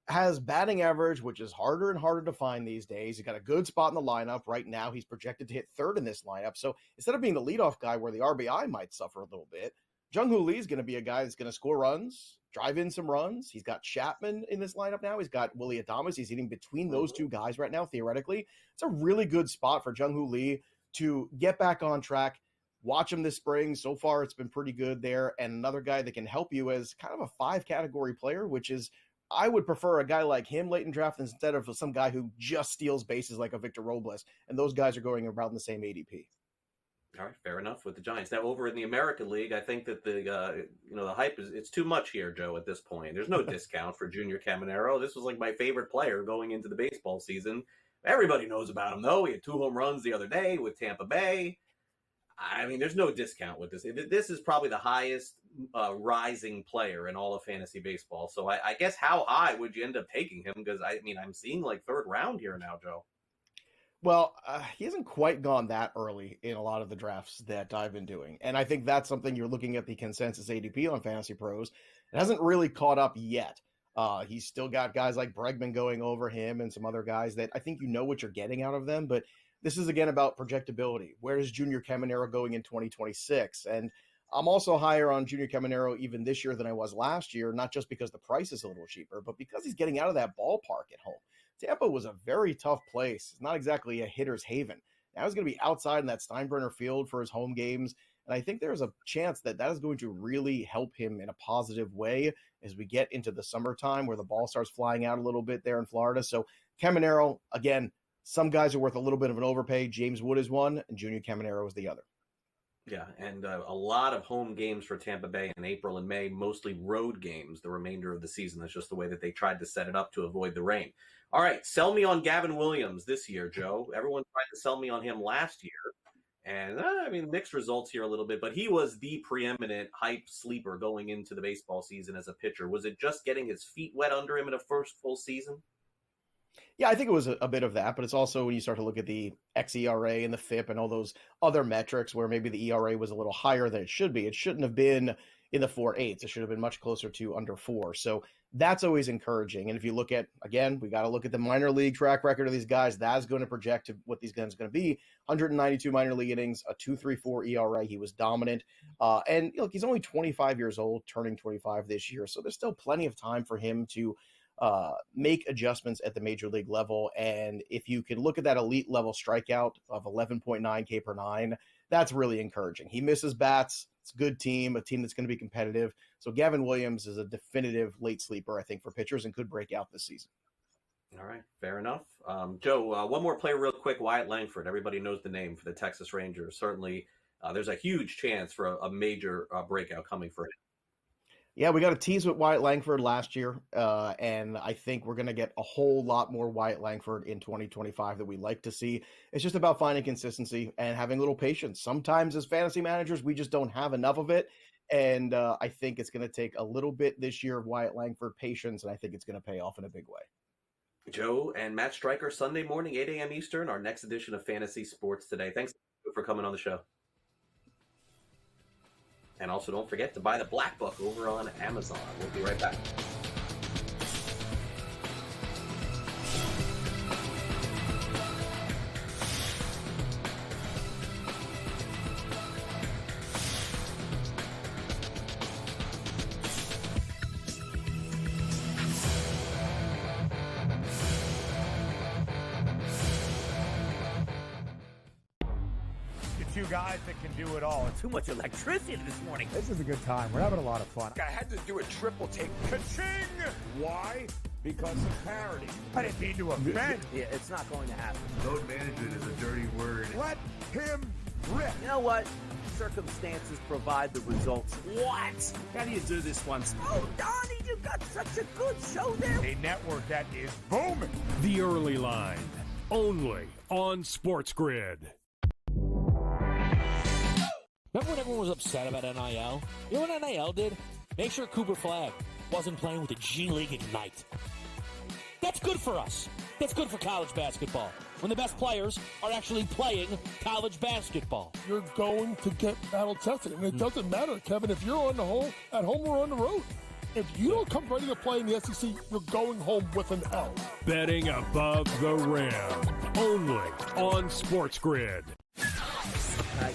has batting average, which is harder and harder to find these days. He's got a good spot in the lineup. Right now, he's projected to hit third in this lineup. So instead of being the leadoff guy where the RBI might suffer a little bit, Jung-Hoo Lee is going to be a guy that's going to score runs, drive in some runs. He's got Chapman in this lineup now. He's got Willie Adames. He's hitting between those two guys right now, theoretically. It's a really good spot for Jung-Hoo Lee to get back on track. Watch him this spring. So far, it's been pretty good there. And another guy that can help you as kind of a 5-category player, which is I would prefer a guy like him late in draft instead of some guy who just steals bases like a Victor Robles. And those guys are going around the same ADP. All right, fair enough with the Giants. Now, over in the American League, I think that the hype it's too much here, Joe. At this point, there's no discount for Junior Caminero. This was like my favorite player going into the baseball season. Everybody knows about him, though. He had 2 home runs the other day with Tampa Bay. I mean, there's no discount with this. This is probably the highest rising player in all of fantasy baseball. So I guess how high would you end up taking him? Because I'm seeing like 3rd round here now, Joe. Well, he hasn't quite gone that early in a lot of the drafts that I've been doing. And I think that's something you're looking at the consensus ADP on Fantasy Pros. It hasn't really caught up yet. He's still got guys like Bregman going over him and some other guys that I think you know what you're getting out of them. But this is, again, about projectability. Where is Junior Caminero going in 2026? And I'm also higher on Junior Caminero even this year than I was last year, not just because the price is a little cheaper, but because he's getting out of that ballpark at home. Tampa was a very tough place. It's not exactly a hitter's haven. Now he's going to be outside in that Steinbrenner field for his home games. And I think there's a chance that is going to really help him in a positive way as we get into the summertime where the ball starts flying out a little bit there in Florida. So Caminero, again, some guys are worth a little bit of an overpay. James Wood is one, and Junior Caminero is the other. Yeah, and a lot of home games for Tampa Bay in April and May, mostly road games the remainder of the season. That's just the way that they tried to set it up to avoid the rain. All right, sell me on Gavin Williams this year, Joe. Everyone tried to sell me on him last year. And, mixed results here a little bit, but he was the preeminent hype sleeper going into the baseball season as a pitcher. Was it just getting his feet wet under him in a first full season? Yeah, I think it was a bit of that, but it's also when you start to look at the xERA and the FIP and all those other metrics where maybe the ERA was a little higher than it should be. It shouldn't have been in the 4.8s. It should have been much closer to under 4. So that's always encouraging. And if you look at, again, we got to look at the minor league track record of these guys. That's going to project to what these guys are going to be. 192 minor league innings, a 2.34 ERA. He was dominant. And look, he's only 25 years old, turning 25 this year. So there's still plenty of time for him to make adjustments at the major league level. And if you can look at that elite level strikeout of 11.9 K per 9, that's really encouraging. He misses bats. It's a good team, a team that's going to be competitive. So Gavin Williams is a definitive late sleeper, I think, for pitchers and could break out this season. All right, fair enough. Joe, one more player real quick, Wyatt Langford. Everybody knows the name for the Texas Rangers. Certainly, there's a huge chance for a major breakout coming for him. Yeah, we got a tease with Wyatt Langford last year, and I think we're going to get a whole lot more Wyatt Langford in 2025 that we like to see. It's just about finding consistency and having a little patience. Sometimes as fantasy managers, we just don't have enough of it, and I think it's going to take a little bit this year of Wyatt Langford patience, and I think it's going to pay off in a big way. Joe and Matt Stryker, Sunday morning, 8 a.m. Eastern, our next edition of Fantasy Sports Today. Thanks for coming on the show. And also don't forget to buy the Black Book over on Amazon. We'll be right back. Two guys that can do it all. Too much electricity this morning. This is a good time. We're having a lot of fun. I had to do a triple take. Ka-ching! Why? Because of parity. I didn't mean to offend. Yeah, it's not going to happen. Load management is a dirty word. Let him rip. You know what? Circumstances provide the results. What? How do you do this once? Oh, Donnie, you got such a good show there. A network that is booming. The Early Line, only on SportsGrid. Remember when everyone was upset about NIL? You know what NIL did? Make sure Cooper Flag wasn't playing with the G League Ignite. That's good for us. That's good for college basketball. When the best players are actually playing college basketball. You're going to get battle tested. And it doesn't matter, Kevin, if you're at home or on the road. If you don't come ready to play in the SEC, you're going home with an L. Betting above the rim, only on SportsGrid.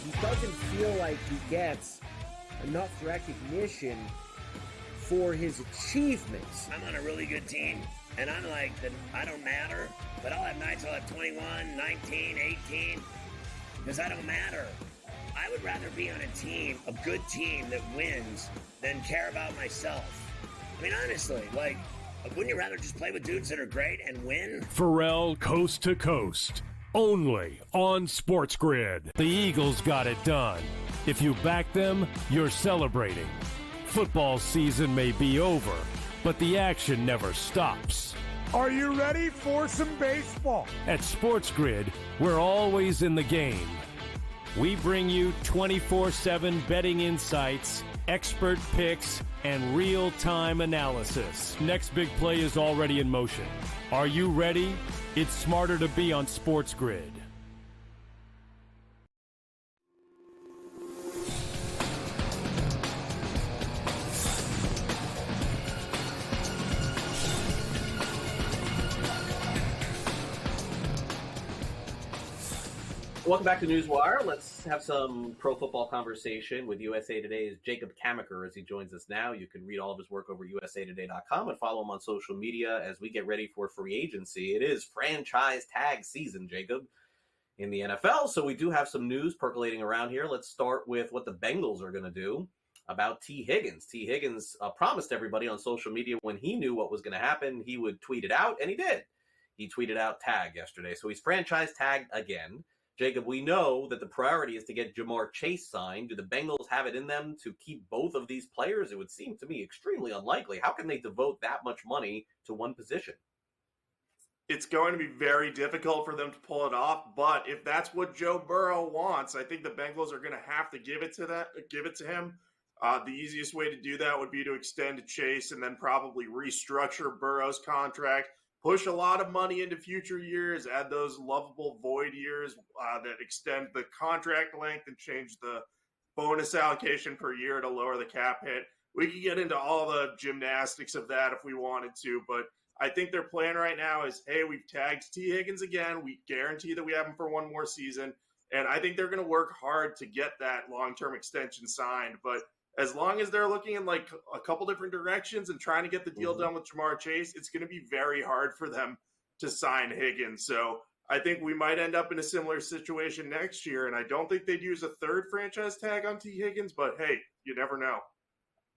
He doesn't feel like he gets enough recognition for his achievements. I'm on a really good team, and I'm like, I don't matter, but I'll have nights I'll have 21, 19, 18, because I don't matter. I would rather be on a team, a good team that wins, than care about myself. I mean, honestly, wouldn't you rather just play with dudes that are great and win? Pharrell Coast to Coast, only on SportsGrid. The Eagles got it done. If you back them, you're celebrating. Football season may be over, but the action never stops. Are you ready for some baseball? At SportsGrid, we're always in the game. We bring you 24/7 betting insights, expert picks, and real-time analysis. Next big play is already in motion. Are you ready? It's smarter to be on SportsGrid. Welcome back to NewsWire. Let's have some pro football conversation with USA Today's Jacob Camenker as he joins us now. You can read all of his work over usatoday.com and follow him on social media as we get ready for free agency. It is franchise tag season, Jacob, in the NFL. So we do have some news percolating around here. Let's start with what the Bengals are going to do about T. Higgins. T. Higgins promised everybody on social media when he knew what was going to happen, he would tweet it out, and he did. He tweeted out tag yesterday. So he's franchise tagged again. Jacob, we know that the priority is to get Jamar Chase signed. Do the Bengals have it in them to keep both of these players? It would seem to me extremely unlikely. How can they devote that much money to one position? It's going to be very difficult for them to pull it off, but if that's what Joe Burrow wants, I think the Bengals are going to have to give it to him. The easiest way to do that would be to extend Chase and then probably restructure Burrow's contract, push a lot of money into future years, add those lovable void years that extend the contract length and change the bonus allocation per year to lower the cap hit. We could get into all the gymnastics of that if we wanted to, but I think their plan right now is, hey, we've tagged T. Higgins again. We guarantee that we have him for one more season. And I think they're going to work hard to get that long-term extension signed. But as long as they're looking in like a couple different directions and trying to get the deal done with Jamar Chase, it's going to be very hard for them to sign Higgins. So I think we might end up in a similar situation next year. And I don't think they'd use a third franchise tag on T. Higgins, but hey, you never know.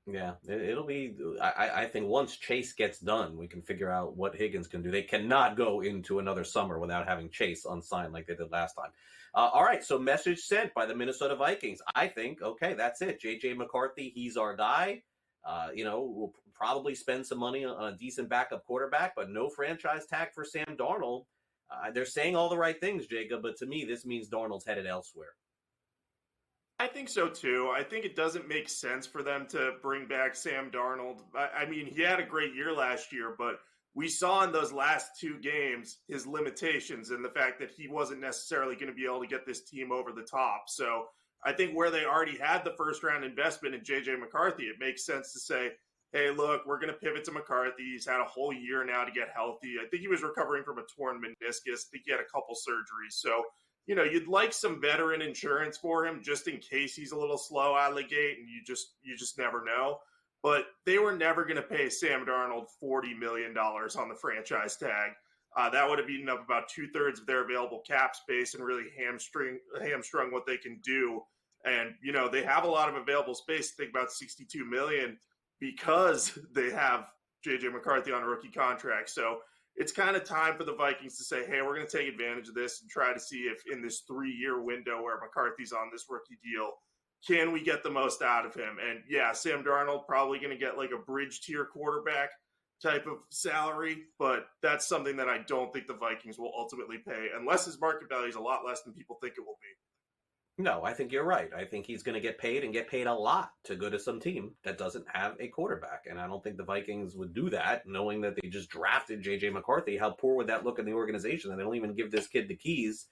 Yeah, it'll be. I think once Chase gets done, we can figure out what Higgins can do. They cannot go into another summer without having Chase unsigned like they did last time. All right, so message sent by the Minnesota Vikings. I think, okay, that's it. J.J. McCarthy, he's our guy. We'll probably spend some money on a decent backup quarterback, but no franchise tag for Sam Darnold. They're saying all the right things, Jacob, but to me, this means Darnold's headed elsewhere. I think so, too. I think it doesn't make sense for them to bring back Sam Darnold. I mean, he had a great year last year, but we saw in those last two games his limitations and the fact that he wasn't necessarily going to be able to get this team over the top. So I think where they already had the first-round investment in J.J. McCarthy, it makes sense to say, hey, look, we're going to pivot to McCarthy. He's had a whole year now to get healthy. I think he was recovering from a torn meniscus. I think he had a couple surgeries. So you'd like some veteran insurance for him just in case he's a little slow out of the gate, and you just never know. But they were never going to pay Sam Darnold $40 million on the franchise tag. That would have eaten up about 2/3 of their available cap space and really hamstrung what they can do. And, they have a lot of available space. Think about $62 million because they have J.J. McCarthy on a rookie contract. So it's kind of time for the Vikings to say, hey, we're going to take advantage of this and try to see if in this 3-year window where McCarthy's on this rookie deal, can we get the most out of him? And yeah, Sam Darnold probably going to get like a bridge tier quarterback type of salary, but that's something that I don't think the Vikings will ultimately pay unless his market value is a lot less than people think it will be. No, I think you're right. I think he's going to get paid and get paid a lot to go to some team that doesn't have a quarterback. And I don't think the Vikings would do that, knowing that they just drafted J.J. McCarthy. How poor would that look in the organization that they don't even give this kid the keys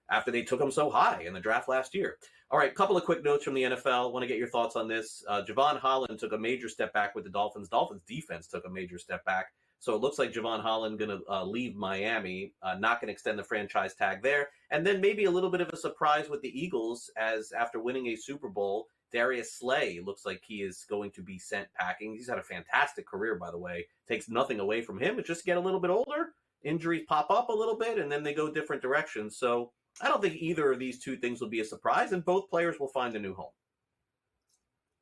after they took him so high in the draft last year? All right, couple of quick notes from the NFL. Want to get your thoughts on this. Javon Holland took a major step back with the Dolphins. Dolphins defense took a major step back. So it looks like Javon Holland going to leave Miami, not going to extend the franchise tag there. And then maybe a little bit of a surprise with the Eagles, as after winning a Super Bowl, Darius Slay looks like he is going to be sent packing. He's had a fantastic career, by the way. Takes nothing away from him. It's just get a little bit older. Injuries pop up a little bit, and then they go different directions. So I don't think either of these two things will be a surprise, and both players will find a new home.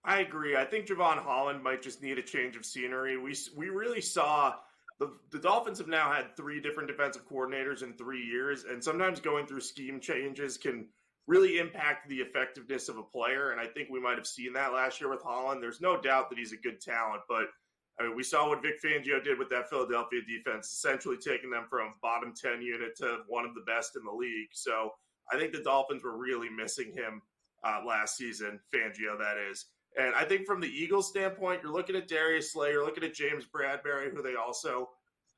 I agree. I think Javon Holland might just need a change of scenery. We really saw the Dolphins have now had 3 different defensive coordinators in 3 years, and sometimes going through scheme changes can really impact the effectiveness of a player, and I think we might have seen that last year with Holland. There's no doubt that he's a good talent, but I mean, we saw what Vic Fangio did with that Philadelphia defense, essentially taking them from bottom 10 unit to one of the best in the league. So I think the Dolphins were really missing him last season, Fangio, that is. And I think from the Eagles standpoint, you're looking at Darius Slay, you're looking at James Bradbury, who they also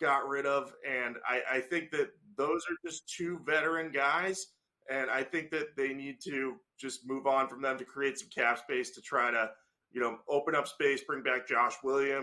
got rid of. And I think that those are just 2 veteran guys. And I think that they need to just move on from them to create some cap space to try to, open up space, bring back Josh Sweat,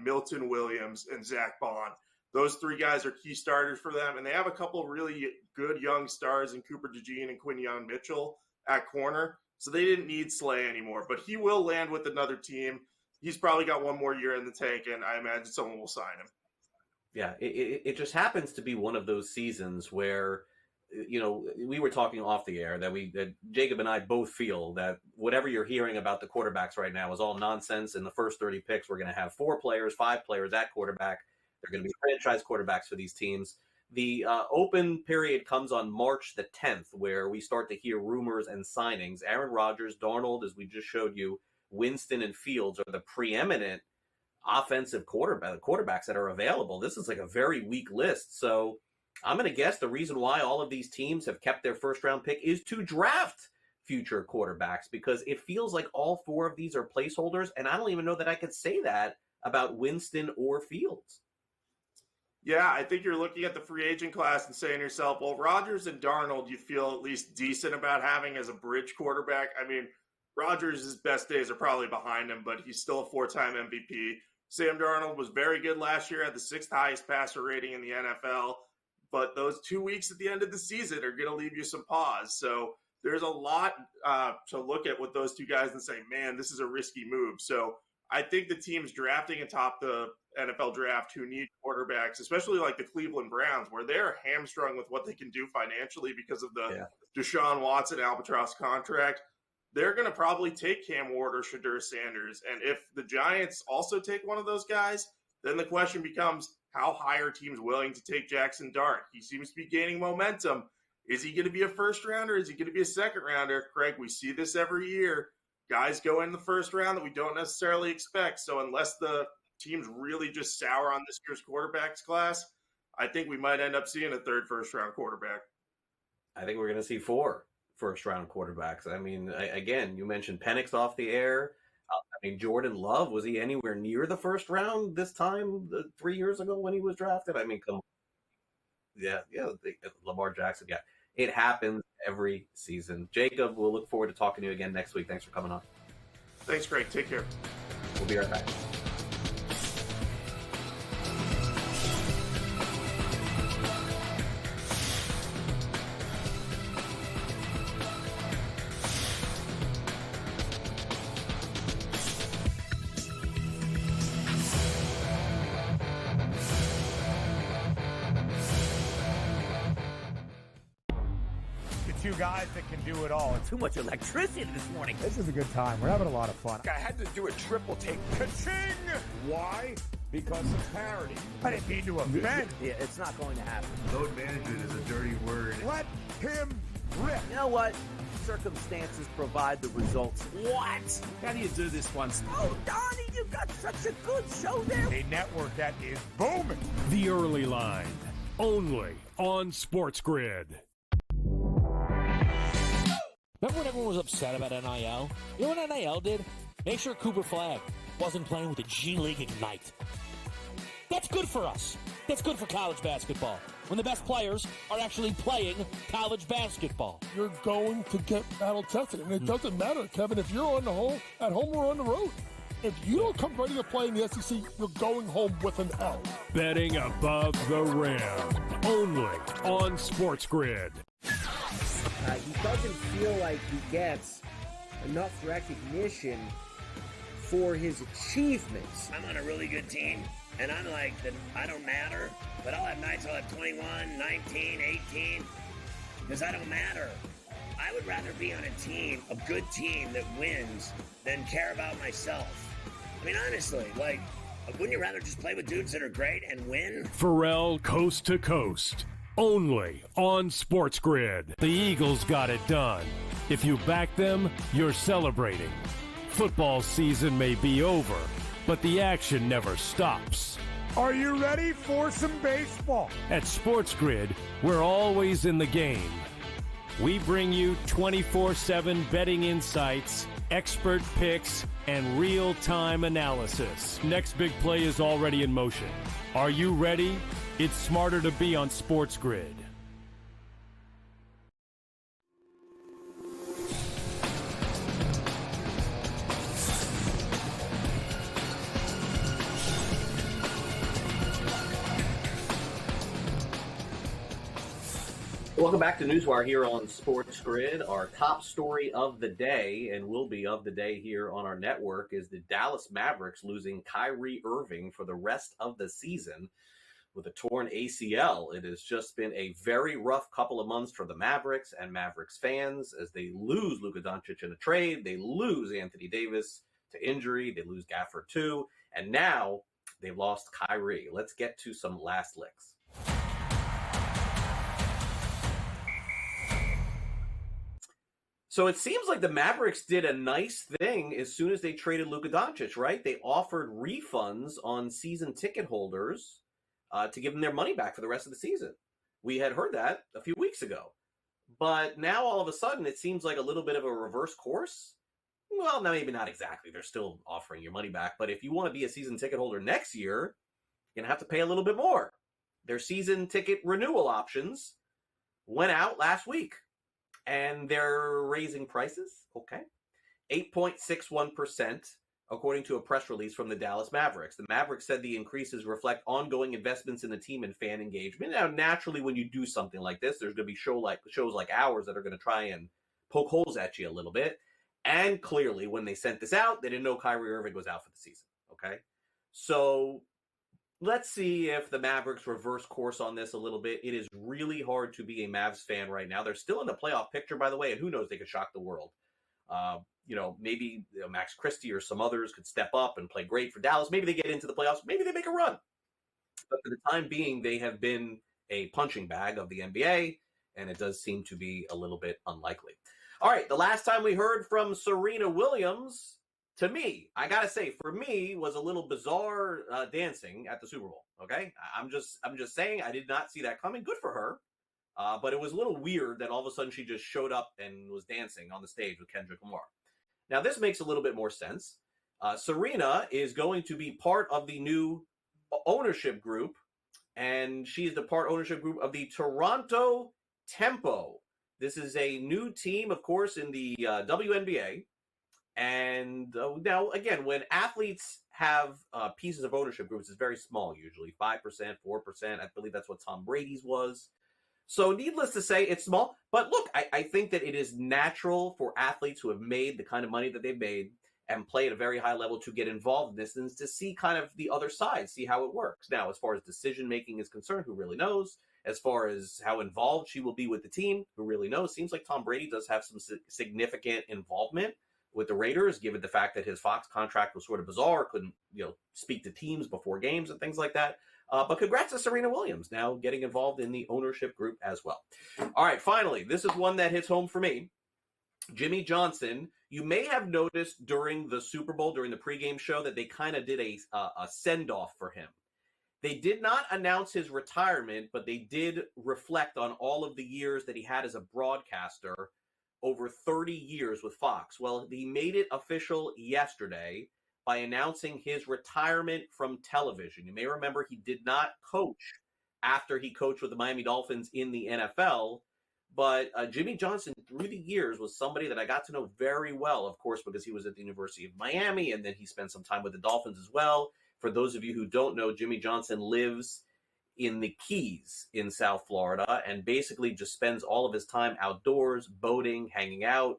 Milton Williams, and Zach Bond. Those 3 guys are key starters for them. And they have a couple of really good young stars in Cooper DeJean and Quinyon Mitchell at corner. So they didn't need Slay anymore, but he will land with another team. He's probably got 1 more year in the tank, and I imagine someone will sign him. Yeah, it just happens to be one of those seasons where, we were talking off the air that Jacob and I both feel that whatever you're hearing about the quarterbacks right now is all nonsense. In the first 30 picks, we're going to have 4 players, 5 players at quarterback. They're going to be franchise quarterbacks for these teams. The open period comes on March the 10th, where we start to hear rumors and signings. Aaron Rodgers, Darnold, as we just showed you, Winston and Fields are the preeminent offensive quarterbacks that are available. This is like a very weak list. So I'm going to guess the reason why all of these teams have kept their first-round pick is to draft future quarterbacks, because it feels like all four of these are placeholders, and I don't even know that I could say that about Winston or Fields. Yeah, I think you're looking at the free agent class and saying to yourself, well, Rodgers and Darnold, you feel at least decent about having as a bridge quarterback. I mean, Rodgers' best days are probably behind him, but he's still a four-time MVP. Sam Darnold was very good last year, had the sixth highest passer rating in the NFL, but those 2 weeks at the end of the season are going to leave you some pause. So there's a lot to look at with those two guys and say, man, this is a risky move. So I think the teams drafting atop the NFL draft who need quarterbacks, especially like the Cleveland Browns, where they're hamstrung with what they can do financially because of the Deshaun Watson albatross contract, they're going to probably take Cam Ward or Shadur Sanders. And if the Giants also take one of those guys, then the question becomes, how high are teams willing to take Jackson Dart? He seems to be gaining momentum. Is he going to be a first rounder? Is he going to be a second rounder? Craig, we see this every year. Guys go in the first round that we don't necessarily expect. So unless the teams really just sour on this year's quarterbacks class, I think we might end up seeing a third first-round quarterback. I think we're going to see 4 first-round quarterbacks. I mean, again, you mentioned Penix off the air. I mean, Jordan Love, was he anywhere near the first round this time 3 years ago when he was drafted? I mean, come on. Yeah, Lamar Jackson, yeah. It happens every season. Jacob, we'll look forward to talking to you again next week. Thanks for coming on. Thanks, Craig. Take care. We'll be right back. Two guys that can do it all. Too much electricity this morning. This is a good time. We're having a lot of fun. I had to do a triple take. Ka-ching! Why? Because of parity. I didn't mean to offend. Yeah, it's not going to happen. Load management is a dirty word. Let him rip. You know what? Circumstances provide the results. What? How do you do this once? Oh, Donnie, you've got such a good show there. A network that is booming. The Early Line, only on SportsGrid. Remember when everyone was upset about NIL? You know what NIL did? Make sure Cooper Flag wasn't playing with the G League Ignite. That's good for us. That's good for college basketball. When the best players are actually playing college basketball. You're going to get battle tested. And it doesn't matter, Kevin, if you're at home or on the road. If you don't come ready to play in the SEC, you're going home with an L. Betting above the rim, only on SportsGrid. He doesn't feel like he gets enough recognition for his achievements. I'm on a really good team, and I'm like, I don't matter, but I'll have nights I'll have 21, 19, 18, because I don't matter. I would rather be on a team, a good team that wins, than care about myself. I mean, honestly, like, wouldn't you rather just play with dudes that are great and win? Pharrell Coast to Coast, only on SportsGrid. The Eagles got it done. If you back them, you're celebrating. Football season may be over, but the action never stops. Are you ready for some baseball? At SportsGrid, we're always in the game. We bring you 24/7 betting insights, expert picks, and real-time analysis. Next big play is already in motion. Are you ready? It's smarter to be on SportsGrid. Welcome back to NewsWire here on SportsGrid. Our top story of the day, and will be of the day here on our network, is the Dallas Mavericks losing Kyrie Irving for the rest of the season with a torn ACL. It has just been a very rough couple of months for the Mavericks and Mavericks fans as they lose Luka Doncic in a trade. They lose Anthony Davis to injury. They lose Gafford too. And now they've lost Kyrie. Let's get to some last licks. So it seems like the Mavericks did a nice thing as soon as they traded Luka Doncic, right? They offered refunds on season ticket holders to give them their money back for the rest of the season. We had heard that a few weeks ago. But now all of a sudden it seems like a little bit of a reverse course. Well, no, maybe not exactly. They're still offering your money back. But if you want to be a season ticket holder next year, you're going to have to pay a little bit more. Their season ticket renewal options went out last week. And they're raising prices. Okay. 8.61%, according to a press release from the Dallas Mavericks. The Mavericks said the increases reflect ongoing investments in the team and fan engagement. Now, naturally, when you do something like this, there's going to be shows like ours that are going to try and poke holes at you a little bit. And clearly, when they sent this out, they didn't know Kyrie Irving was out for the season. Okay. So let's see if the Mavericks reverse course on this a little bit. It is really hard to be a Mavs fan right now. They're still in the playoff picture, by the way, and who knows, they could shock the world. Maybe Max Christie or some others could step up and play great for Dallas. Maybe they get into the playoffs. Maybe they make a run. But for the time being, they have been a punching bag of the NBA, and it does seem to be a little bit unlikely. All right, the last time we heard from Serena Williams, to me, I gotta say, for me, was a little bizarre dancing at the Super Bowl. Okay, I'm just saying, I did not see that coming. Good for her, but it was a little weird that all of a sudden she just showed up and was dancing on the stage with Kendrick Lamar. Now this makes a little bit more sense. Serena is going to be part of the new ownership group, and she is the part ownership group of the Toronto Tempo. This is a new team, of course, in the WNBA. And now, again, when athletes have pieces of ownership groups, it's very small, usually 5%, 4%. I believe that's what Tom Brady's was. So needless to say, it's small. But look, I think that it is natural for athletes who have made the kind of money that they've made and play at a very high level to get involved in this and to see kind of the other side, see how it works. Now, as far as decision-making is concerned, who really knows? As far as how involved she will be with the team, who really knows? Seems like Tom Brady does have some significant involvement with the Raiders, given the fact that his Fox contract was sort of bizarre, couldn't speak to teams before games and things like that. But congrats to Serena Williams, now getting involved in the ownership group as well. All right, finally, this is one that hits home for me. Jimmy Johnson, you may have noticed during the Super Bowl, during the pregame show, that they kind of did a send-off for him. They did not announce his retirement, but they did reflect on all of the years that he had as a broadcaster, over 30 years with Fox. Well, he made it official yesterday by announcing his retirement from television. You may remember he did not coach after he coached with the Miami Dolphins in the NFL, but Jimmy Johnson, through the years, was somebody that I got to know very well, of course, because he was at the University of Miami, and then he spent some time with the Dolphins as well. For those of you who don't know, Jimmy Johnson lives in the Keys in South Florida and basically just spends all of his time outdoors, boating, hanging out,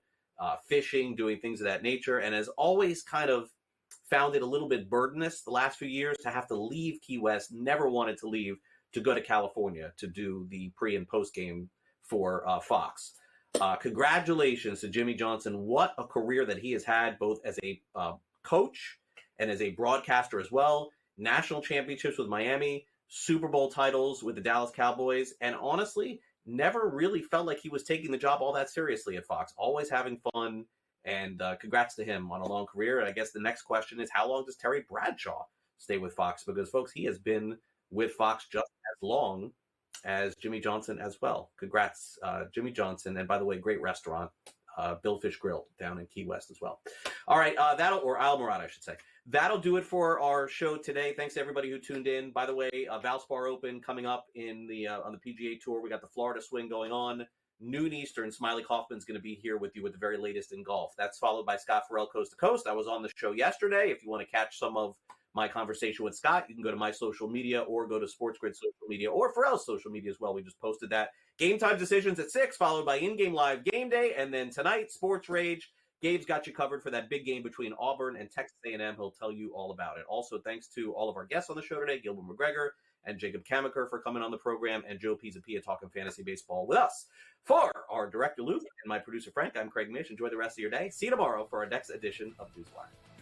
fishing, doing things of that nature, and has always kind of found it a little bit burdenous the last few years to have to leave Key West, never wanted to leave, to go to California to do the pre and post game for Fox. Congratulations to Jimmy Johnson. What a career that he has had, both as a coach and as a broadcaster as well. National championships with Miami, Super Bowl titles with the Dallas Cowboys, and honestly, never really felt like he was taking the job all that seriously at Fox. Always having fun, and congrats to him on a long career. And I guess the next question is, how long does Terry Bradshaw stay with Fox? Because, folks, he has been with Fox just as long as Jimmy Johnson as well. Congrats, Jimmy Johnson. And by the way, great restaurant, Billfish Grill down in Key West as well. All right, or Almirada, I should say. That'll do it for our show today. Thanks to everybody who tuned in. By the way, Valspar Open coming up in the on the PGA Tour. We got the Florida Swing going on. Noon Eastern, Smiley Kaufman's going to be here with you with the very latest in golf. That's followed by Scott Farrell Coast to Coast. I was on the show yesterday. If you want to catch some of my conversation with Scott, you can go to my social media or go to SportsGrid social media or Farrell's social media as well. We just posted that. Game time decisions at 6, followed by in-game live game day. And then tonight, Sports Rage. Gabe's got you covered for that big game between Auburn and Texas A&M. He'll tell you all about it. Also, thanks to all of our guests on the show today, Gilbert McGregor and Jacob Camenker for coming on the program, and Joe Pisapia talking fantasy baseball with us. For our director, Luke, and my producer, Frank, I'm Craig Mish. Enjoy the rest of your day. See you tomorrow for our next edition of NewsWire.